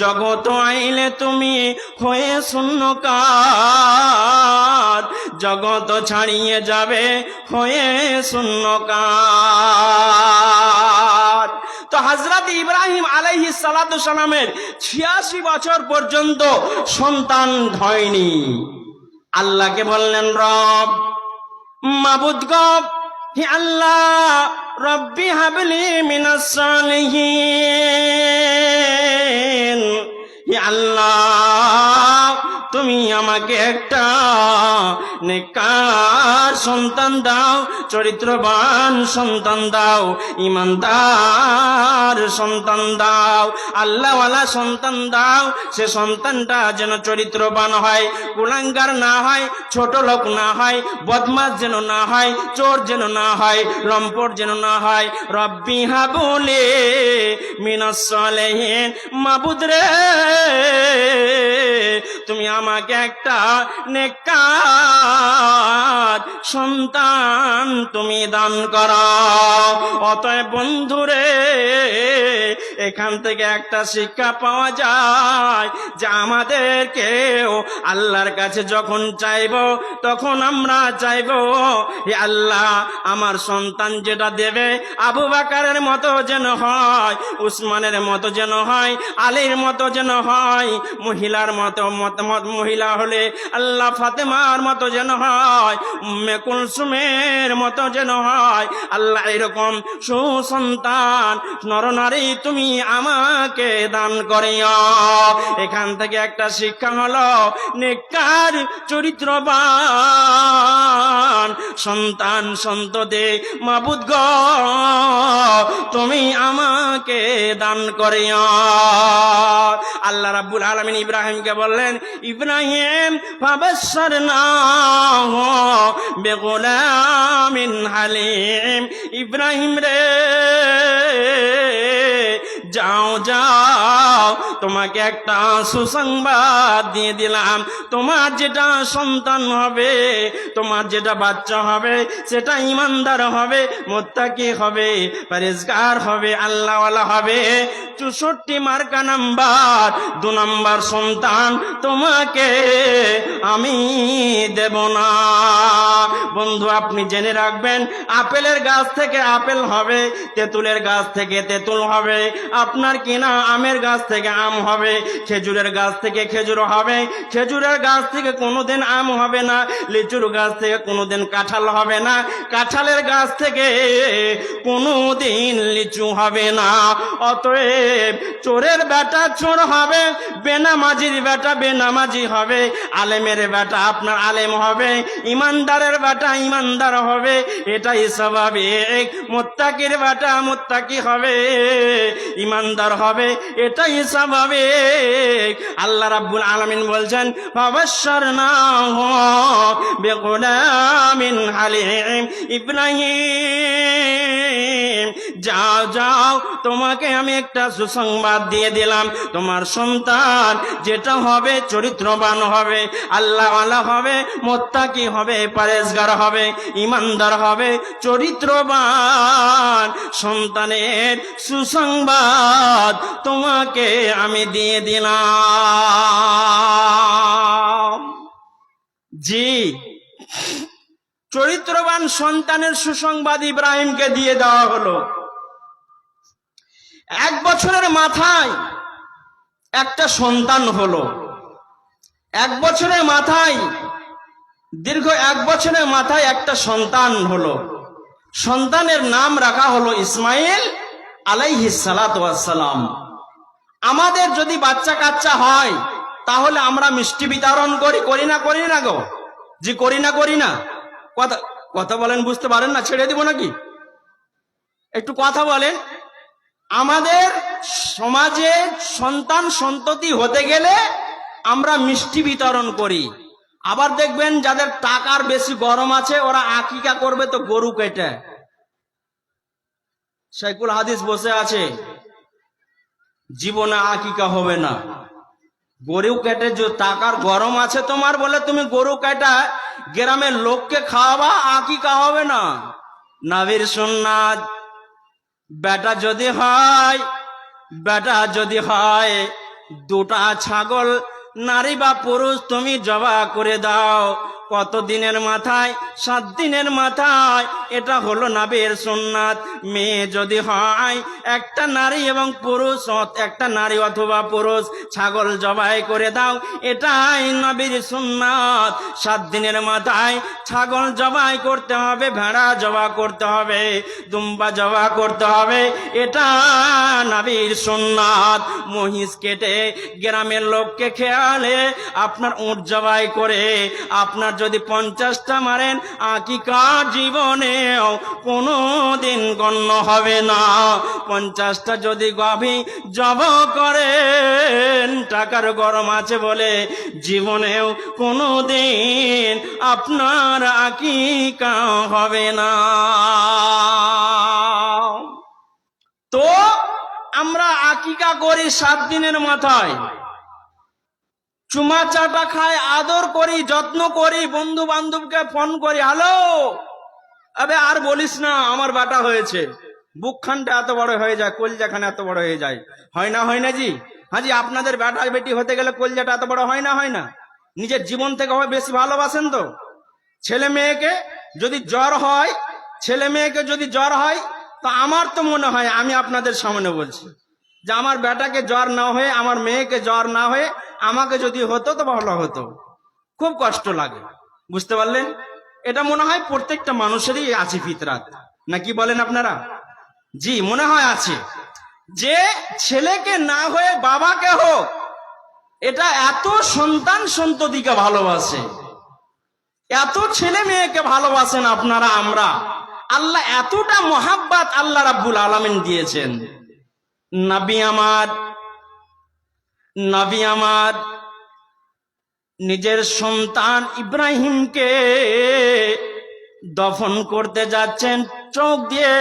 জগত আইলে তুমি হয়ে শূন্যকার, জগত ছাড়িয়ে যাবে হয়ে শূন্যকার। তো হযরত ইব্রাহিম আলাইহিস সালাতু সালামের 86 বছর পর্যন্ত সন্তান হয়নি। আল্লাহকে বললেন রব, মাবুদ গো, হে আল্লাহ, রব্বি হাবলি মিনাস সালিহিন, হে আল্লাহ তুমি আমাকে একটা নেককার সন্তান দাও, চরিত্রবান সন্তান দাও, ইমানদার সন্তান দাও, আল্লাহওয়ালা সন্তান দাও। সে সন্তানটা যেন চরিত্রবান হয়, কুলাঙ্গার না হয়, ছোট লোক না হয়, বদমাশ যেন না হয়, চোর যেন না হয়, লম্পট যেন না হয়। রব্বি হাবলি মিনাস সালিহিন, মাবুদ রে তুমি আমাকে একটা নেককার সন্তান তুমি দান করো। অতএব বন্ধুরে, এখান থেকে একটা শিক্ষা পাওয়া যায় যে আমাদেরকেও আল্লাহর কাছে যখন চাইব তখন আমরা চাইব, হে আল্লাহ আমার সন্তান যেটা দেবে আবু বকরের মতো যেন হয়, উসমানের মতো যেন হয়, আলীর মতো যেন হয়, মহিলার মতো মহিলা হলে আল্লাহ ফাতেমার মতো যেন হয়, উম্মে কুলসুমের মতো যেন হয়। আল্লাহ এরকম সুসন্তান নরনারী তুমি আমাকে দান করিও। এখান থেকে একটা শিক্ষা হলো নেককার চরিত্রবান সন্তান সন্ততি মাবুদ গো তুমি আমাকে দান করিও। আল্লাহ রাব্বুল আলামিন ইব্রাহিমকে বললেন, ইব্রাহিম ফাবাশশারনাহু বিগুলামিন হালিম, ইব্রাহিম রে যাও যাও, তোমাকে একটা সুসংবাদ দিয়ে দিলাম। তোমার যেটা সন্তান হবে, তোমার যেটা বাচ্চা হবে, সেটা ইমানদার হবে, মুত্তাকি হবে, পরেজগার হবে, আল্লাহওয়ালা হবে। 64 মার্কা নাম্বার 2 নাম্বার সন্তান তোমাকে আমি দেব না। বন্ধু আপনি জেনে রাখবেন, আপেলের গাছ থেকে আপেল হবে, তেঁতুলের গাছ থেকে তেঁতুল হবে, আপনার কিনা আমের গাছ থেকে আম হবে, খেজুরের গাছ থেকে খেজুর হবে, খেজুরের গাছ থেকে কোনোদিন আম হবে না, লিচুর গাছ থেকে কোনোদিন কাঁঠাল হবে না, কাঁঠালের গাছ থেকে কোনোদিন লিচু হবে না। অতএব চোরের বেটা চোর হবে, বেনামাজির বেটা বেনামাজি হবে, আলেমের বেটা আপনার আলেম হবে, ইমানদারের বেটা ইমানদার হবে, এটাই স্বাভাবিক। মুত্তাকির বেটা মুত্তাকি হবে, ইমানদার হবে, এটাই স্বাভাবিক। আল্লাহ রাব্বুল আলামিন বলছেন ফাবাশশারনাহু বিগুলামিন হালিম। ইব্রাহিম যাও যাও, তোমাকে আমি একটা সুসংবাদ দিয়ে দিলাম, তোমার সন্তান যেটা হবে চরিত্রবান হবে, আল্লাহওয়ালা হবে, মুত্তাকি হবে, পরেজগার হবে, ইমানদার হবে, চরিত্রবান সন্তানের সুসংবাদ তোমাকে আমি দিয়ে দিলাম। জি, চরিত্রবান সন্তানের সুসংবাদ ইব্রাহিমকে দিয়ে দেওয়া হলো। 1 বছরের মাথায় একটা সন্তান হলো। 1 বছরের মাথায়, দীর্ঘ 1 বছরের মাথায় একটা সন্তান হলো। সন্তানের নাম রাখা হলো ইসমাইল আলাইহিস সালাতু ওয়াস সালাম। আমাদের যদি বাচ্চা কাচ্চা হয় তাহলে আমরা মিষ্টি বিতরণ করি না গো? জি, করি না? কথা বলেন, বুঝতে পারেন না? ছেড়ে দিব নাকি? একটু কথা বলেন। আমাদের সমাজে সন্তান সন্ততি হতে গেলে আমরা মিষ্টি বিতরণ করি। আবার দেখবেন যাদের টাকার বেশি গরম আছে ওরা আকিকা করবে তো গরু কেটে। শাইখুল হাদিস বসে আছে, জীবনে আকিকা হবে না। গরু কেটে, যে টাকার গরম আছে তোমার বলে তুমি গরু কেটে গ্রামের লোককে খাওয়াবা, আকিকা হবে না। নবীর সুন্নাত, বেটা যদি হয় 2টা ছাগল নারী বা পুরুষ তুমি জবা করে দাও। কত দিনের মাথায়? 7 দিনের মাথায়। এটা হলো নবীর সুন্নাত। মেয়ে যদি হয়, একটা নারী এবং পুরুষ, একটা নারী অথবা পুরুষ ছাগল জবাই করে দাও, এটাই নবীর সুন্নাত। 7 দিনের মাথায় ছাগল জবাই করতে হবে, ভেড়া জবা করতে হবে, দুম্বা জবা করতে হবে, এটা নবীর সুন্নাত। মহিষ কেটে গ্রামের লোককে খেয়ালে আপনার উট জবাই করে আপনার যদি 50টা মারেন, আকিকা জীবনেও কোনোদিন গণ্য হবে না। 50টা যদি গাভী জব করেন, টাকার গরম আছে বলে জীবনেও কোনোদিন আপনার আকিকা হবে না। তো আমরা আকিকা করি 7 দিনের মাথায়, চুমা চাটা খাই, আদর করি, যত্ন করি, বন্ধু বান্ধবকে ফোন করি, হ্যালো, আবে আর বলিস না আমার বেটা হয়েছে। বুকখানটা এত বড় হয়ে যায়, কলজাখানে এত বড় হয়ে যায়। হয় না জি? হ্যাঁ জি, আপনাদের বেটা বেটি হতে গেলে কলজাটা এত বড় হয় না? নিজের জীবন থেকে বেশি ভালোবাসেন তো? ছেলে মেয়েকে যদি জ্বর হয়, তো আমার তো মনে হয়, আমি আপনাদের সামনে বলছি যে আমার বেটাকে জ্বর না হয়ে, আমার মেয়েকে জ্বর না হয়ে আমাকে যদি হতো তো ভালো হতো। খুব কষ্ট লাগে, বুঝতে পারলেন? এটা মনে হয় প্রত্যেকটা মানুষেরই আছে ফিতরাত, নাকি বলেন আপনারা? জি, মনে হয় আছে যে ছেলেকে না হয়ে বাবাকে হোক, এটা এত সন্তান সন্ততিকে ভালোবাসে, এত ছেলে মেয়েকে ভালোবাসেন আপনারা, আমরা। আল্লাহ এতটা মহাব্বত আল্লাহ রাব্বুল আলামিন দিয়েছেন। নবী আমার নিজের সন্তান ইব্রাহিমকে দফন করতে যাচ্ছেন, চোখ দিয়ে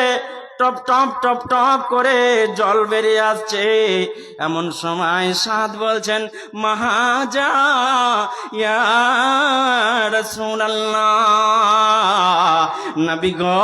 টপ টপ টপ টপ করে জল বেরিয়ে আসছে। এমন সময় সাদ বলছেন, মাহাজা ইয়া রাসূলুল্লাহ, নবী গো,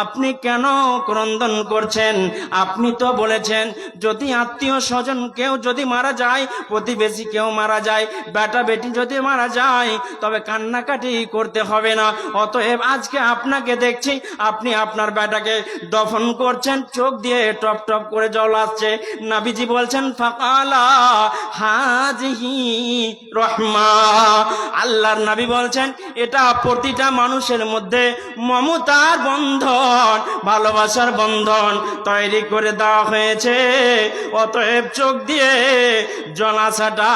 আপনি কেন ক্রন্দন করছেন? আপনি তো বলেছেন যদি আত্মীয় স্বজন কেউ যদি মারা যায়, প্রতিবেশী কেউ মারা যায়, বেটা বেটি যদি মারা যায়, তবে কান্নাকাটি করতে হবে না। অতএব আজকে আপনাকে দেখছি আপনি আপনার বেটাকে দফন করছেন, চোখ দিয়ে টপ টপ করে জল আসছে। নবীজি বলছেন, ফাকালা হাজিহি রহমা, আল্লাহর নবী বলছেন এটা প্রতিটা মানুষের মধ্যে মমতার বন্ধন, ভালোবাসার বন্ধন তৈরি করে দেওয়া হয়েছে। অতএব চোখ দিয়ে জল আসাটা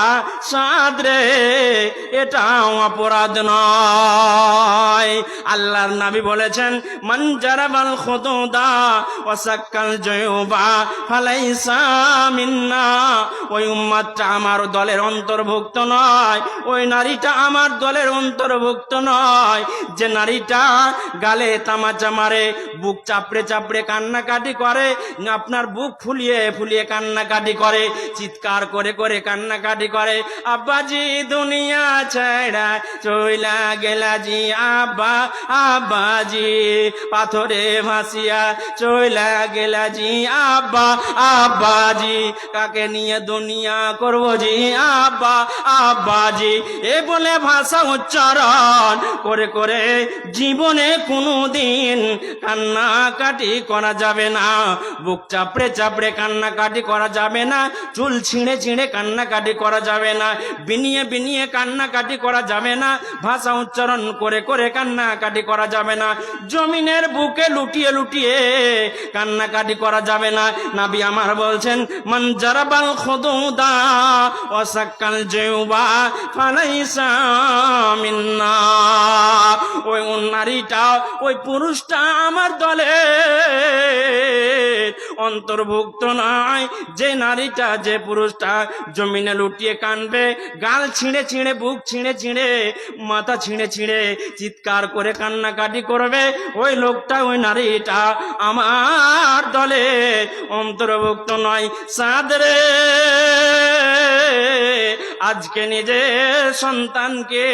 সাদরে, এটা অপরাধ নয়। আল্লাহর নবী বলেছেন, মান জারাবাল খুদুদা ওয়াসাক্কাল জয়ুবা ফালাইসা মিন্না, ওই উম্মাতটা আমার দলের অন্তর্ভুক্ত নয়, ওই নারীটা আমার দলের অন্তর্ভুক্ত নয়। যে নারীটা গালে তামাচা মারে, বুক চাপড়ে চাপড়ে কান্নাকাটি করে, আপনার বুক ফুলিয়ে ফুলিয়ে কান্নাকাটি করে, চিৎকার করে করে কান্নাকাটি করে, আব্বাজি দুনিয়া ছেড়া চইলা গেলা জি, আব্বা আব্বাজি পাথরে ভাসিয়া চইলা গেলা জি, আব্বা আব্বাজি কাকে নিয়ে দুনিয়া করবো জি, আব্বা আব্বাজি। এ বলে ভাষা উচ্চারণ করে করে জীবনে কোনোদিন কান্নাকাটি করা যাবে না, বুক চাপড়ে চাপড়ে কান্নাকাটি করা যাবে না, চুল ছিঁড়ে ছিঁড়ে কান্নাকাটি করা যাবে না, বিনিয়ে বিনিয়ে কান্নাকাটি করা যাবে না, ভাষা উচ্চারণ করে করে কান্নাকাটি করা যাবে না, জমিনের বুকে লুটিয়ে লুটিয়ে কান্নাকাটি করা যাবে না। নবী আমার বলছেন, মান জারাবাল খুদুদা ওয়াসাক্কাল জয়ুবা ফালাইসা মিন্না, ওই নারীটা ওই পুরুষটা আমার দলে অন্তর্ভুক্ত নয়। যে নারীটা যে পুরুষটা জমিনে লুটিয়ে কানবে, গাল ছিঁড়ে ছিঁড়ে বুক ছিঁড়ে ছিঁড়ে মাথা ছিঁড়ে ছিঁড়ে চিৎকার করে কান্নাকাটি করবে, ওই লোকটা ওই নারীটা আমার দলে অন্তর্ভুক্ত নয়। সাদরে আজকে নিজের সন্তানকে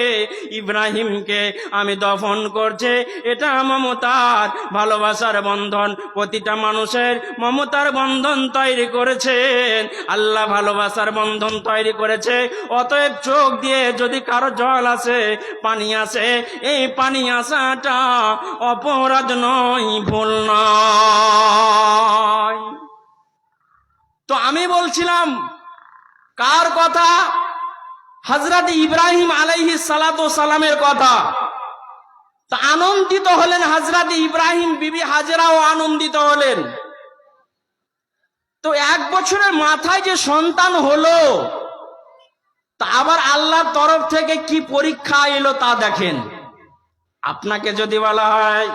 ইব্রাহিমকে আমি দফন করছে, এটা মমতার ভালোবাসার বন্ধন, প্রতিটা মানুষের মমতার বন্ধন তৈরি করেছেন আল্লাহ, ভালোবাসার বন্ধন তৈরি করেছে। অতএব চোখ দিয়ে যদি কারো জল আসে, পানি আসে, এই পানি আসাটা অপরাধ নয়, ভুল নয়। তো আমি বলছিলাম কার কথা? হযরত ইব্রাহিম আলাইহিস সালাতু সালামের কথা। তা আনন্দিত হলেন হযরত ইব্রাহিম, বিবি হাজেরাও আনন্দিত হলেন। তো 1 বছরের মাথায় যে সন্তান হলো, তা আবার আল্লাহর তরফ থেকে কি পরীক্ষা এলো তা দেখেন। আপনাকে যদি বলা হয়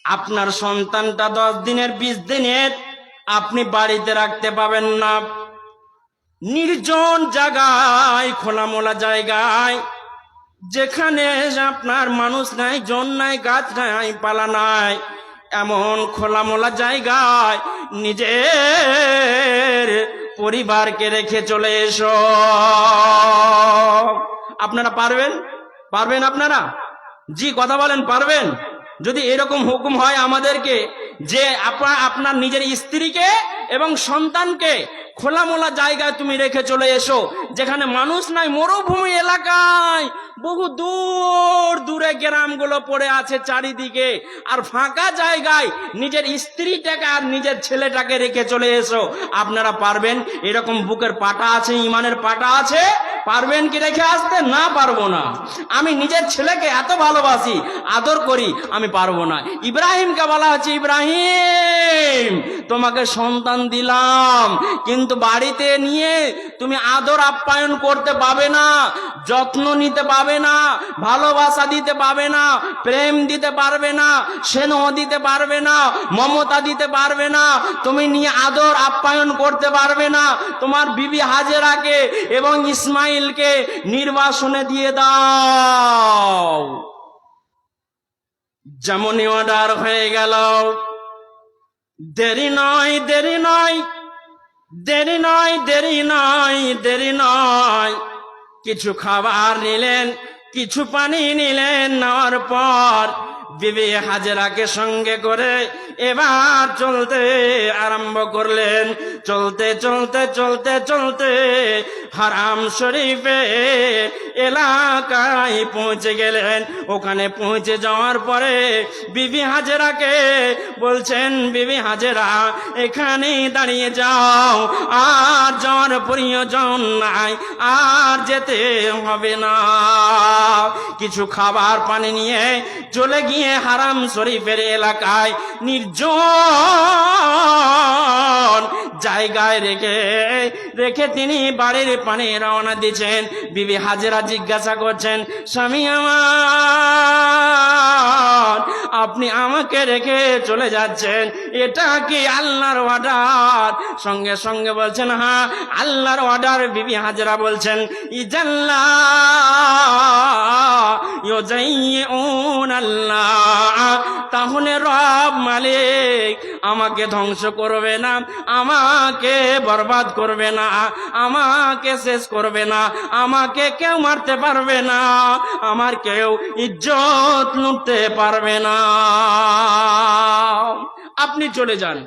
আপনার সন্তানটা 10 দিনের 20 দিনের আপনি বাড়িতে রাখতে পাবেন না, নির্জন জায়গায়, খোলামোলা জায়গায়, যেখানে আপনার মানুষ নাই, জন নাই, গাছ নাই, পালা নাই, এমন খোলামোলা জায়গায় নিজের পরিবারকে রেখে চলে এসো। আপনারা পারবেন? পারবেন আপনারা? জি, কথা বলেন, পারবেন? যদি এরকম হুকুম হয় আমাদেরকে যে আপনার নিজের স্ত্রীকে এবং সন্তানকে খোলামোলা জায়গায় তুমি রেখে চলে এসো, যেখানে মানুষ নাই, মরুভূমি এলাকায়, বহু দূর দূরে গ্রামগুলো পড়ে আছে চারিদিকে, আর ফাঁকা জায়গায় নিজের স্ত্রীটাকে আর নিজের ছেলেটাকে রেখে চলে এসো, আপনারা পারবেন? এরকম বুকের পাটা আছে, ইমানের পাটা আছে, পারবেন কি রেখে আসতে? না, পারবো না। আমি নিজের ছেলেকে এত ভালোবাসি, আদর করি, আমি পারবো না। ইব্রাহিমকে বলা হচ্ছে, ইব্রাহিম তোমাকে সন্তান দিলাম, কিন্তু বাড়িতে নিয়ে তুমি আদর আপ্যায়ন করতে পাবে না, যত্ন নিতে পাবে না, ভালোবাসা দিতে পারবে না, প্রেম দিতে পারবে না, স্নেহ দিতে পারবে না, মমতা দিতে পারবে না, তুমি নিয়ে আদর আপ্যায়ন করতে পারবে না। তোমার বিবি হাজেরাকে এবং ইসমাইলকে নির্বাসনে দিয়ে দাও। যেমনই অর্ডার হয়ে গেল, দেরি নয়, দেরি নয়, দেরি নয়, দেরি নয়, দেরি নয়। কিছু খাবার নিলেন, কিছু পানি নিলেন, নেওয়ার পর বিবি হাজেরাকে সঙ্গে করে এবার চলতে আরম্ভ করলেন। চলতে চলতে চলতে চলতে হারাম শরীফে এলাকায় পৌঁছে গেলেন। ওখানে পৌঁছে যাওয়ার পরে বিবি হাজেরাকে বলছেন, বিবি হাজেরা এখানেই দাঁড়িয়ে যাও, আর যাওয়ার প্রয়োজন নাই, আর যেতে হবে না। কিছু খাবার পানি নিয়ে চলে গিয়ে হারাম শরীফের এলাকায় নির্জন জায়গায় রেখে তিনি বাড়ির পানে রওনা দিয়েছেন। বিবি হাজেরা জিজ্ঞাসা করছেন, স্বামী আমার, আপনি আমাকে রেখে চলে যাচ্ছেন, এটা কি আল্লাহর অর্ডার? সঙ্গে সঙ্গে বলছেন, হ্যাঁ আল্লাহর অর্ডার। বিবি হাজেরা বলছেন, ইজাল্লাহ ইউজাইউন আল্লাহ, তাহলে রব মালিক আমাকে ধ্বংস করবে না, আমাকে বরবাদ করবে না, আমাকে শেষ করবে না, আমাকে কেউ মারতে পারবে না, আমার কেউ ইজ্জত লুটতে পারবে না, আপনি চলে যান।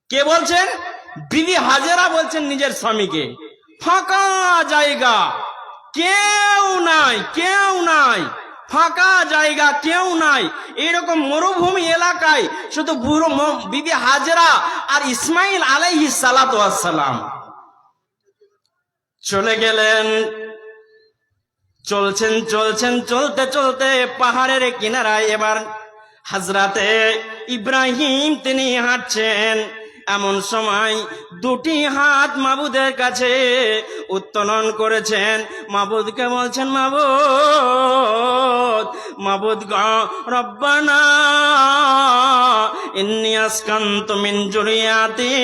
কে বলছেন? বিবি হাজেরা বলছেন নিজের স্বামীকে। ফাঁকা জায়গা, কেউ নাই, কেউ নাই, ফাঁকা জায়গা, কেউ নাই, এরকম মরুভূমি এলাকায় শুধু বুড়ো বিবি হাজেরা আর ইসমাইল আলাইহিস সালাতু ওয়াস সালাম চলে গেলেন। চলছেন চলছেন, চলতে চলতে পাহাড়ের কিনারায় এবার হযরতে ইব্রাহিম তিনি হাঁটছেন। এমন সময় দুটি হাত মাবুদের কাছে উত্তোলন করেছেন। মাবুদকে বলছেন, মাবুদ, মাবুদ গো, রব্বানা ইন্নী আসকানতু মিন যুররিয়াতি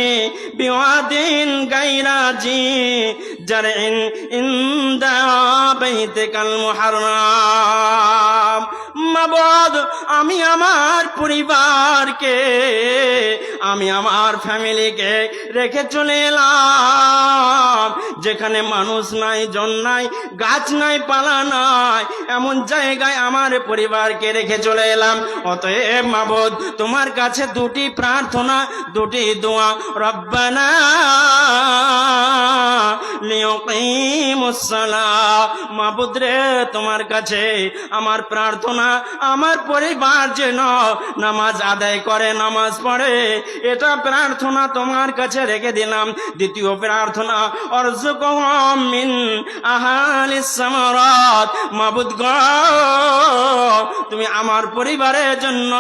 বিওয়াদিন গায়রা জি জারইন ইনদা বাইতিকাল মুহাররাম। মাবুদ, আমি আমার পরিবারকে, আমি আমার ফ্যামিলিকে রেখে চলে এলাম যেখানে মানুষ নাই, জন নাই, গাছ নাই, পালা নাই, এমন জায়গায় আমার পরিবারকে রেখে চলে এলাম। অতএব মাবুদ, তোমার কাছে দুটি প্রার্থনা, দুটি দোয়া। রব্বানা লিয়ুকিমুস সালাহ, মাবুদ রে, তোমার কাছে আমার প্রার্থনা, আমার পরিবার যেন নামাজ আদায় করে, নামাজ পড়ে, এটা প্রার্থনা তোমার কাছে রেখে দিলাম। দ্বিতীয় প্রার্থনা, অরযুকহুম মিন আহালিস সামারাত, মাবুদ গো, তুমি আমার পরিবারের জন্য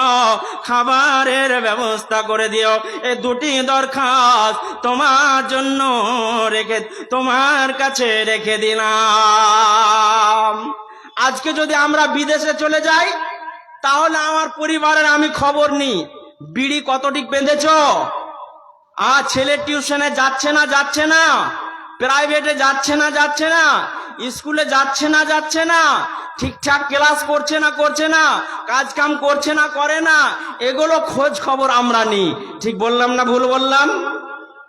খাবারের ব্যবস্থা করে দিও। এই দুটি দরখাস্ত তোমার জন্য তোমার কাছে রেখে দিলাম। আজকে যদি আমরা বিদেশে চলে যাই, তাহলে আমার পরিবারের আমি খবর নিই, বিড়ি কতটি বেঁধেছ, আর ছেলে টিউশনে যাচ্ছে না যাচ্ছে না, প্রাইভেটে যাচ্ছে না যাচ্ছে না, স্কুলে যাচ্ছে না যাচ্ছে না, ঠিকঠাক ক্লাস করছে না করছে না, কাজ কাম করছে না করে না, এগুলো খোঁজ খবর আমরা নিই। ঠিক বললাম না ভুল বললাম?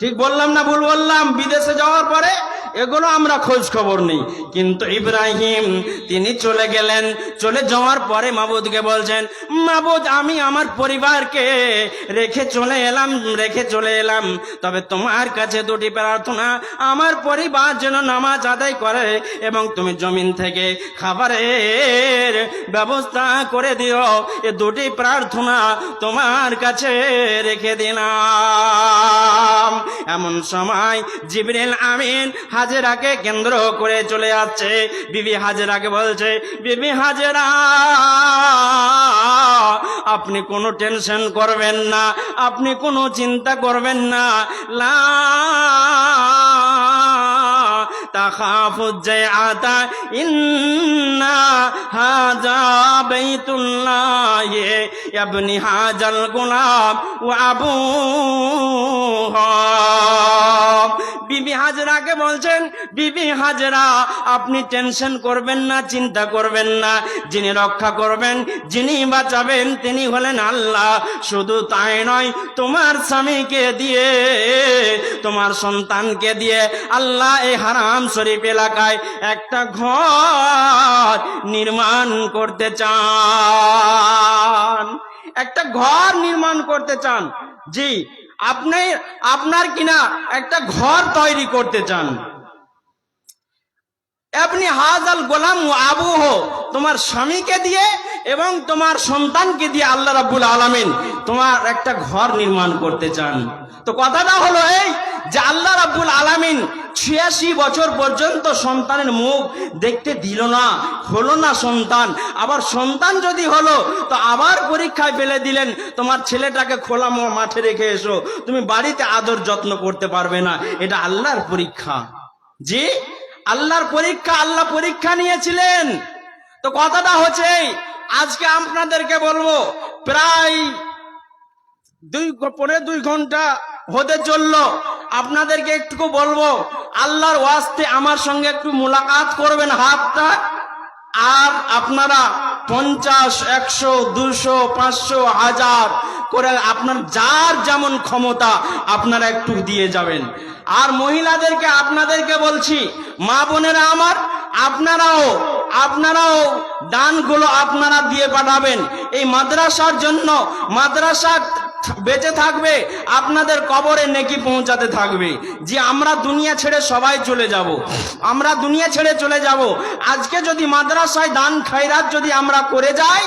ঠিক বললাম না ভুল বললাম? বিদেশে যাওয়ার পরে এগুলো আমরা খোঁজ খবর নেই। কিন্তু ইব্রাহিম তিনি চলে গেলেন। চলে যাওয়ার পরে মাবুদকে বলছেন, মাবুদ, আমি আমার পরিবারকে রেখে চলে এলাম, তবে তোমার কাছে দুটি প্রার্থনা, আমার পরিবার যেন নামাজ আদায় করে এবং তুমি জমিন থেকে খাবারের ব্যবস্থা করে দিও। এ দুটি প্রার্থনা তোমার কাছে রেখে দিলাম। এমন সময় জিবরিল আমিন হাজেরাকে কেন্দ্র করে চলে আসছে। বিবি হাজেরাকে বলছে, বিবি হাজেরা, আপনি কোনো টেনশন করবেন না, আপনি কোনো চিন্তা করবেন না, লা তাখাফু জাইআতা ইন্না হাযা বাইতুল্লাহ ইয়াবনি হাজাল গুলাম ওয়া আবুহা। বিবি হাজেরাকে বলছেন, বিবি হাজেরা, আপনি টেনশন করবেন না, চিন্তা করবেন না, যিনি রক্ষা করবেন, যিনি বাঁচাবেন তিনি হলেন আল্লাহ। শুধু তাই নয়, তোমার স্বামীকে দিয়ে, তোমার সন্তানকে দিয়ে আল্লাহ এই হারাম শরীফ এলাকায় একটা ঘর নির্মাণ করতে চান, একটা ঘর নির্মাণ করতে চান। জি, আপনার কিনা একটা ঘর তৈরি করতে চান। আপনি হাজাল গোলাম আবুহ, তোমার স্বামীকে দিয়ে এবং তোমার সন্তানকে দিয়ে আল্লাহ রাব্বুল আলামিন তোমার একটা ঘর নির্মাণ করতে চান। তো কথাটা হলো এই যে আল্লাহ রাব্বুল আলামিন 86 বছর পর্যন্ত সন্তানের মুখ দেখতে দিল না, হলো না সন্তান। আবার সন্তান যদি হলো তো আবার পরীক্ষায় ফেলে দিলেন, তোমার ছেলেটাকে খোলা মাঠে রেখে এসো, তুমি বাড়িতে আদর যত্ন করতে পারবে না। এটা আল্লাহর পরীক্ষা। জি, আল্লাহর পরীক্ষা, আল্লাহ পরীক্ষা নিয়েছিলেন। তো কথাটা হচ্ছে আজকে আপনাদেরকে বলবো, প্রায় 2 ঘন্টা হতে চললো, আপনাদেরকে একটু বলবো আল্লাহর ওয়াস্তে আমার সঙ্গে একটু মুলাকাত করবেন হাতটা। আর আপনারা 50, 100, 200, 500, 1000 করে আপনার যার যেমন ক্ষমতা আপনারা একটু দিয়ে যাবেন। আর মহিলাদেরকে আপনাদেরকে বলছি, মা বোনেরা আমার, আপনারাও দানগুলো আপনারা দিয়ে পাঠাবেন। এই মাদ্রাসার জন্য, মাদ্রাসা বেঁচে থাকবে, আপনাদের কবরে নেকি পৌঁছাতে থাকবে। যে আমরা দুনিয়া ছেড়ে সবাই চলে যাব, আমরা দুনিয়া ছেড়ে চলে যাব। আজকে যদি মাদ্রাসায় দান খায়রাত যদি আমরা করে যাই,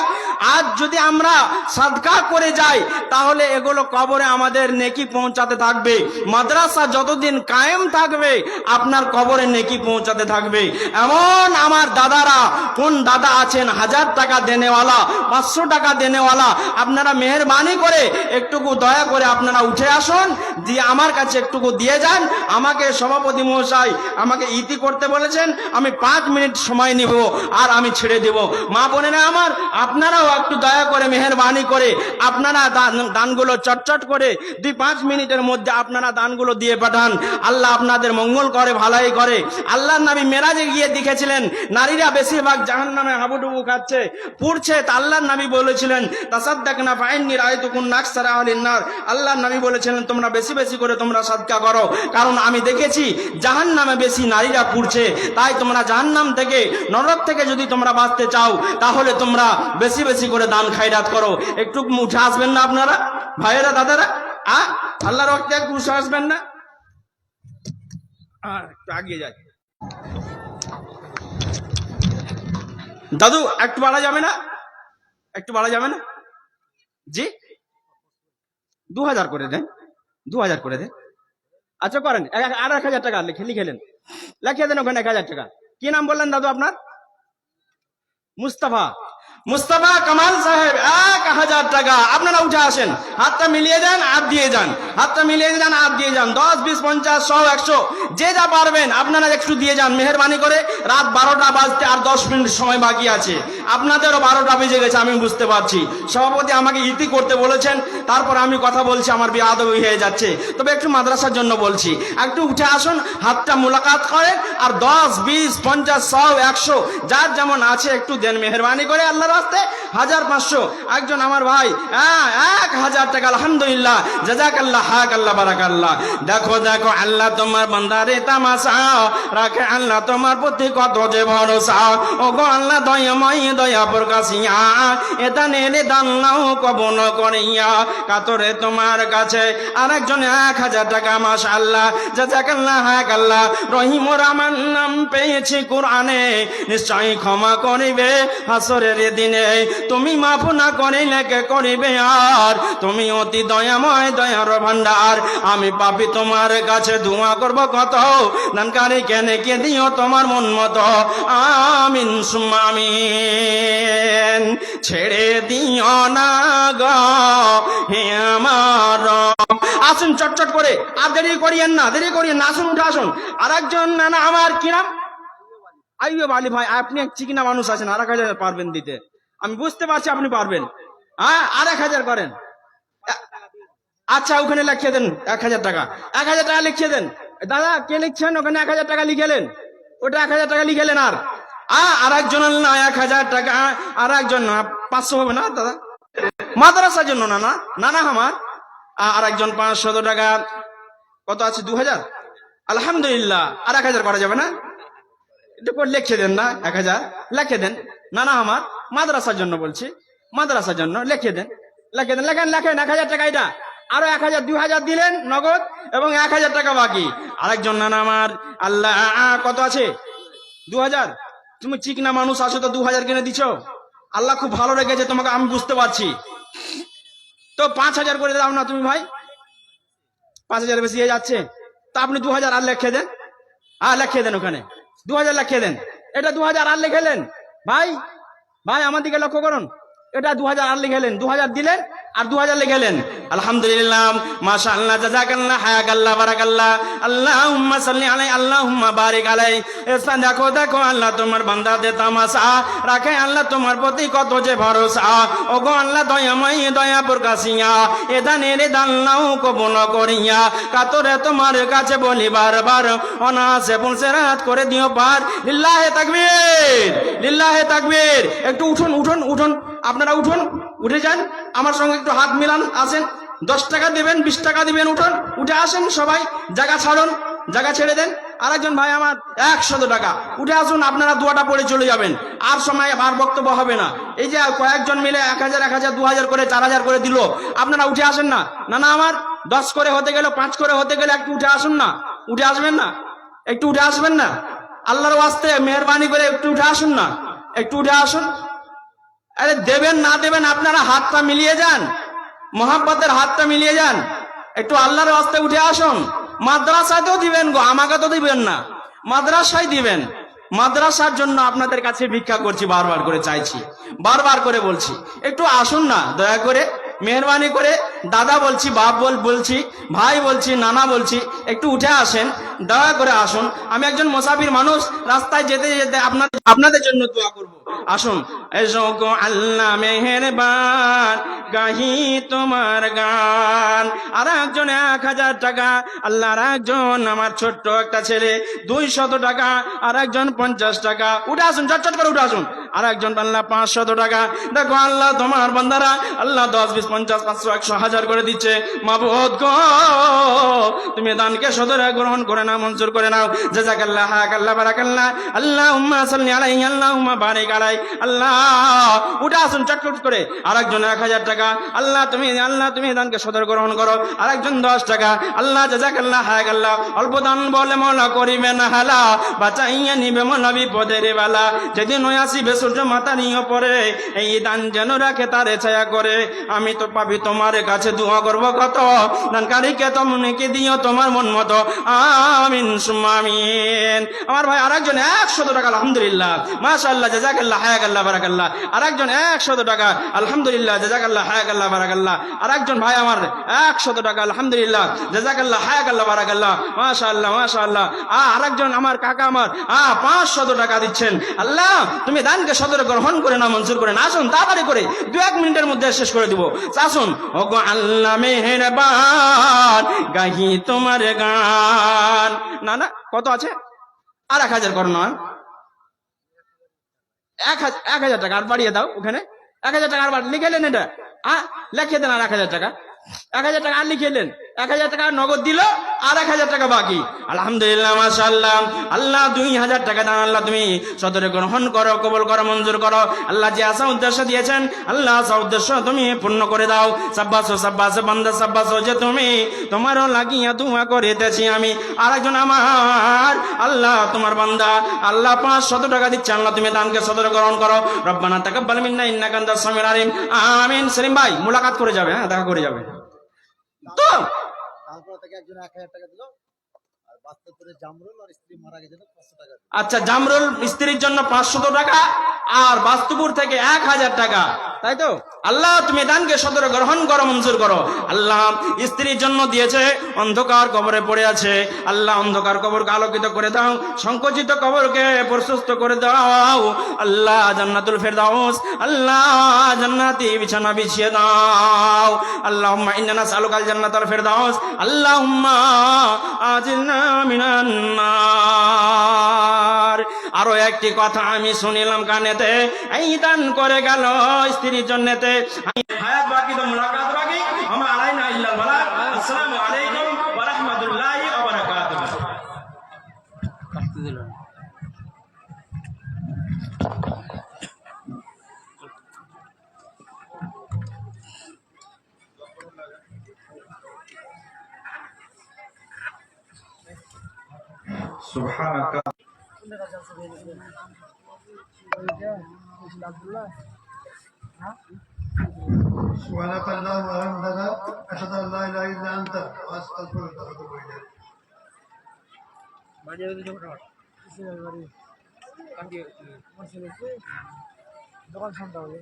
আজ যদি আমরা সাদকা করে যাই, তাহলে এগুলো কবরে আমাদের নেকি পৌঁছাতে থাকবে। মাদ্রাসা যতদিন কায়েম থাকবে আপনার কবরে নেকি পৌঁছাতে থাকবে। এমন আমার দাদারা, কোন দাদা আছেন 1000 টাকা দেনেওয়ালা, 500 টাকা দেনেওয়ালা, আপনারা মেহেরবানি করে একটুকু দয়া করে আপনারা উঠে আসুন, দিয়ে আমার কাছে একটুকু দিয়ে যান। আমাকে সভাপতি মহাশয় আমাকে ইতি করতে বলেছেন, আমি 5 মিনিট সময় নিব আর আমি ছেড়ে দেব। মা বোনেরা আমার, আপনারাও একটু দয়া করে মেহেরবানি করে আপনারা দানগুলো চটচট করে 2-5 মিনিটের মধ্যে আপনারা দানগুলো দিয়ে পাঠান। আল্লাহ আপনাদের মঙ্গল করে, ভালাই করে। আল্লাহর নবী মেরাজে গিয়ে দেখেছিলেন নারীরা বেশিরভাগ জাহান্নামে হাবুডুবু খাচ্ছে, পুড়ছে। তা আল্লাহর নবী বলেছিলেন, তাসাদদাকনা ফাইন্নী রাআইতুকুন আকসারা আহলিন নার। আল্লাহর নবী বলেছিলেন, তোমরা বেশি বেশি করে তোমরা সাদকা করো, কারণ আমি দেখেছি জাহান্নামে বেশি নারীরা পুড়ছে। তাই তোমরা জাহান্নাম থেকে, নরক থেকে যদি তোমরা বাঁচতে চাও, তাহলে তোমরা বেশি বেশি করে দান খায়রাত করো। একটু উঠে আসবেন না আপনারা ভাইয়েরা, দাদারা? আল্লাহর ওয়াক্তে একটু উঠে আসবেন না? একটু আগিয়ে যায় দাদু, একটু বাড়া যাবে না? একটু বাড়া যাবে না? জি, 2000 করে দেন, 2000 করে দেন। আচ্ছা করেন, আর 1000 টাকা লিখেলেন, লিখে দেন ওখানে 1000 টাকা। কি নাম বললেন দাদু আপনার? মুস্তাফা। মুস্তাফা কামাল সাহেব, 1000 টাকা। আপনারা উঠে আসেন, হাতটা মিলিয়ে দেন আর দিয়ে যান, হাতটা মিলিয়ে যান আর দিয়ে যান। 10, 20, 50, 100, 100 যে যা পারবেন আপনারা একটু দিয়ে যান মেহেরবানি করে। রাত 12টা বাজতে আর 10 মিনিট সময় বাকি আছে, আপনাদেরও 12টা বেজে গেছে, আমি বুঝতে পারছি। সভাপতি আমাকে ইতি করতে বলেছেন, তারপর আমি কথা বলছি, আমার বেয়াদবি হয়ে যাচ্ছে। তবে একটু মাদ্রাসার জন্য বলছি, একটু উঠে আসুন, হাতটা মুলাকাত করেন, আর 10, 20, 50, 100, 100 যার যেমন আছে একটু দেন মেহেরবানি করে আল্লাহর রাস্তে। 1000, 500 একজন আমার ভাই 1000 টাকা। আলহামদুলিল্লাহ, জাযাকাল্লাহ, হাকাল্লাহ, বারাকাল্লাহ। দেখো দেখো আল্লাহ তোমার বান্দারে তামাশা রাখে, আল্লাহ তোমার প্রতি কত যে ভরসা। ও গো আল্লাহ দয়াময়, দয়া প্রকাশিয়া, এটা নেলে দান্নাও কবন করিয়া, কাতরে তোমার কাছে আরেকজন 1000 টাকা। মাশাআল্লাহ, জাযাকাল্লাহ, হাকাল্লাহ। রহিম রহমান নাম পেয়েছি কোরআনে, নিশ্চয় ক্ষমা করিবে হাসরের দিনে। তুমি মাফ না করিলে কে করিবে আর, তুমি অতি দয়াময়, দয়ার ভান্ডার। আমি পাপী তোমার কাছে দোয়া করব কত, দানকারী কেনে কে দিও তোমার মন মতো। আমিন সুম্মা আমিন। ছেড়ে দিও না গো হে আমার। আসুন চটচট করে, আর দেরি করিয়েন না, দেরি করিয়েন না, আসুন উঠে আসুন। আর একজন না আমার কি নাম, আইয়ুব আলী ভাই, আপনি এক চিকনা মানুষ আছেন, 1000 পারবেন দিতে, আমি বুঝতে পারছি আপনি পারবেন। 1000 করেন। আচ্ছা ওখানে লিখিয়ে দেন 1000 টাকা, 1000 টাকা লিখিয়ে দেন। দাদা কে লিখছেন ওখানে? 1000 টাকা লিখেলেন, ওটা 1000 টাকা লিখেলেন। আর একজন না 1000 টাকা, আর একজন না 500 হবে না দাদা? মাদ্রাসার জন্য না, না না না আমার। আর একজন 500 টাকা, কত আছে? 2000। আলহামদুলিল্লাহ, আর 1000 করা যাবে না? একটু করে লিখে দেন না, 1000 লিখে দেন। না না আমার মাদ্রাসার জন্য বলছি, মাদ্রাসার জন্য লিখে দেন, লিখে দেন, লেখেন লেখেন। 1000 টাকা এটা, আরো 1000, 2000 দিলেন নগদ এবং 1000 টাকা বাকি। আরেকজন না আমার, আল্লাহ কত আছে? 2000। তুমি চিকনা মানুষ আছো তো 2000 কিনে দিছো, আল্লাহ খুব ভালো রেখেছে তোমাকে, আমি বুঝতে পারছি। তো 5000 করে দাও না তুমি ভাই, 5000 বেশি হয়ে যাচ্ছে। তা আপনি 2000 আর লিখে দেন, আর লিখে দেন, ওখানে 2000 লিখে দেন। এটা 2000 আর লিখেলেন। ভাই ভাই আমার দিকে লক্ষ্য করুন, এটা 2000 আর লিখেলেন, 2000 দিলেন আর 2000 লিখেলেন। আলহামদুলিল্লাহ, মাশাআল্লাহ, জাযাকাল্লাহ, হায়াকাল্লাহ, বারাকাল্লাহ, আল্লাহুম্মা সাল্লি আলাই, আল্লাহুম্মা বারিক আলাই। এসা দেখো দেখো আল্লাহ তোমার বান্দাদের তামাশা রাখে, আল্লাহ তোমার প্রতি কত যে ভরসা। ওগো আল্লাহ দয়াময় দয়া প্রকাশিয়া, এ দানের দান নাও কবুল করিয়া, কাতরে তোমার কাছে বলি বারবার, অনাসে পুলসেরাত করে দিও পার। লিল্লাহে তাকবীর, লিল্লাহে তাকবীর। একটু উঠুন উঠুন উঠুন, আপনারা উঠুন, উঠে যান, আমার সঙ্গে একটু হাত মিলান, আসেন। 10 টাকা দিবেন, 20 টাকা দিবেন, উঠুন, উঠে আসেন সবাই, জায়গা ছাড়ুন, জায়গা ছেড়ে দেন। আরেকজন ভাই আমার 100 টাকা, উঠে আসুন, আপনারা দোয়াটা পড়ে চলে যাবেন, আর সময় আর বক্তব্য হবে না। এই যে কয়েকজন মিলে 1000 1000 2000 করে 4000 করে দিল, আপনারা উঠে আসেন না। না না, আমার 10 করে হতে গেলে, 5 করে হতে গেলে একটু উঠে আসুন না, উঠে আসবেন না, একটু উঠে আসবেন না, আল্লাহর ওয়াস্তে মেহরবানি করে একটু উঠে আসুন না, একটু উঠে আসুন। আরে দেবেন না দেবেন, আপনারা হাতটা মিলিয়ে যান, মোহাব্বতের হাতটা মিলিয়ে যান, একটু আল্লাহর ওয়াস্তে উঠে আসুন। মাদ্রাসাতেও দিবেন গো, আমাকে তো দিবেন না, মাদ্রাসায় দিবেন। মাদ্রাসার জন্য আপনাদের কাছে ভিক্ষা করছি, বারবার করে চাইছি, বারবার করে বলছি, একটু আসুন না দয়া করে, মেহরবানি করে। দাদা বলছি, বাপ বলছি, ভাই বলছি, নানা বলছি, একটু উঠে আসেন, দয়া করে আসুন। আমি একজন মুসাফির মানুষ, রাস্তায় যেতে যেতে আপনাদের জন্য দোয়া করব। আসুন, এসো গো আল্লাহ মেহেরবান, গাহি তোমার গান। আর একজন 1000 টাকা, আল্লাহ। আর একজন আমার ছোট্ট একটা ছেলে 200 টাকা, আর একজন 50 টাকা। উঠে আসুন, চটচট করে উঠে আসুন। আর একজন আল্লাহ 500 টাকা। দেখো আল্লাহ তোমার বান্দারা আল্লাহ 10 20 50 500 100 1000 করে দিচ্ছে। মাবুদ গো, তুমি দানকে সদরে গ্রহণ করে নাও, মঞ্জুর করে নাও। জাযাকাল্লাহ, হায়াকাল্লাহ, বারাকাল্লাহ, আল্লাহুম্মা সাল্লি আলাইহি, আল্লাহুম্মা বারিক আলাই। আল্লাহ, উঠে আসুন চটচট করে। আর একজন 1000 টাকা, আল্লাহ তুমি দানকে সদর গ্রহণ করো। আর একজন 10 টাকা, আল্লাহ জাযাকাল্লাহ, হায়াকাল্লাহ। অল্প দান বলে মওলা করিবে না হালা, বাঁচাইয়া নিবে মওলা বিপদের বালা। যেদিন আসিবে সূর্য মাতারিও পরে, এই দান যেন রাখে তারে ছায়া করে। আমি তো পাবি তোমার কাছে, দোয়া করবো কত, দানকারীকে তোমকে দিও তোমার মন মতো। আমিন সুম্মা আমিন। আমার ভাই আরেকজন 100 টাকা, আলহামদুলিল্লাহ, মাশাআল্লাহ, জাযাকাল্লাহ, হায়াকাল্লাহ, বারাকাল্লাহ। আরেকজন 100 টাকা, আলহামদুলিল্লাহ, জাযাকাল্লাহ, হায়াকাল্লাহ, বারাকাল্লাহ। আরেকজন ভাই আমার 100 টাকা, আলহামদুলিল্লাহ, জাযাকাল্লাহ, হায়াকাল্লাহ, বারাকাল্লাহ, মাশাআল্লাহ, মাশাআল্লাহ। আরেকজন আমার কাকা আমার 500 টাকা দিচ্ছেন। আল্লাহ তুমি দানকে সদরে গ্রহণ করে না, মঞ্জুর করে না। আসুন তাড়াতাড়ি করে 2-1 মিনিটের মধ্যে শেষ করে দিব। আসুন, ওগো আল্লাহ মেহেরবান, গাহি তোমার গান। না না, কত আছে? আর 1000 করো না, 1000 টাকা আর বাড়িয়ে দাও। ওখানে 1000 টাকা আর লিখেলেন, এটা লিখে দেন। আর 1000 টাকা, 1000 টাকা আর লিখেলেন, 1000 টাকা নগদ দিল, আর 1000 টাকা বাকি। আলহামদুলিল্লাহ, মাশাআল্লাহ। আল্লাহ 2000 টাকা দান আল্লাহ তুমি সদরে গ্রহণ করো, কবুল করো, মঞ্জুর করো। আল্লাহ যে আশা উদ্দেশ্য দিয়েছেন, আল্লাহ আশা উদ্দেশ্য তুমি পূর্ণ করে দাও। সাব্বাসো সাব্বাসো বান্দা সাব্বাসো, যে তুমি তোমারও লাগিয়া দোয়া করিতেছি আমি। আর একজন আমার আল্লাহ তোমার বান্দা, আল্লাহ 500 টাকা দিচ্ছে। আল্লাহ তুমি দানকে সদরে গ্রহণ করো। রব্বানা তাকাব্বাল মিন্না ইন্নাকা আনতাস সামিউল আলিম। আমিন। সেলিম ভাই মুলাকাত করে যাবে, হ্যাঁ, দেখা করে যাবে তো। তারপর থেকে একজন 1000 টাকা দিল, আর বাস্তবপুরে জামরুল আর স্ত্রী মারা গেছে 500 টাকা দিল। আচ্ছা, জামরুল স্ত্রীর জন্য 500 টাকা, আর বাস্তুপুর থেকে 1000 টাকা, তাই তো? আল্লাহ তুমি দানকে সদরে গ্রহণ করো, মঞ্জুর করো। আল্লাহ স্ত্রীর জন্য দিয়েছে, অন্ধকার কবরে পড়ে আছে। আল্লাহ অন্ধকার কবরকে আলোকিত করে দাও, সংকুচিত কবরকে প্রশস্ত করে দাও। আল্লাহ জান্নাতুল ফেরদাউস, আল্লাহ জান্নাতি বিছানা বিছিয়ে দাও। আল্লাহুম্মা ইন্না নাসআলুকাল জান্নাতাল ফেরদাউস, আল্লাহুম্মা আজিলনা মিনান নার। আরো একটি কথা আমি শুনিলাম কানেতে, এই দান করে গেল স্ত্রীর জন্যতে। হায়াত বাকি তো মুলাকাত বাকি। আমা আলাইনা ইল্লাল বালাগ। আসসালামু আলাইকুম ওয়া রাহমাতুল্লাহি ওয়া বারাকাতুহু। সুবহানাকা سبحانك اللهم وبحمدك أشهد أن لا إله إلا أنت وأستغفرك وأتوب إليك কিসের বাড়ি? মার্সেডিসে? দোকান সামনে হবে।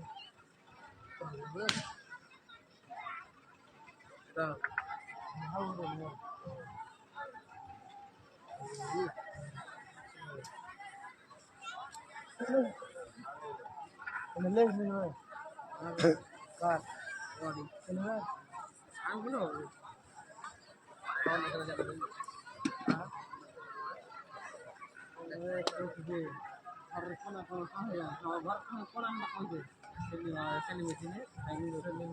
লেন্স নেই ভাই। কার? সিনেমা? আর কোনা কোনা খাওয়া ঘর কোনা না খাওয়া সেলিম সেলিম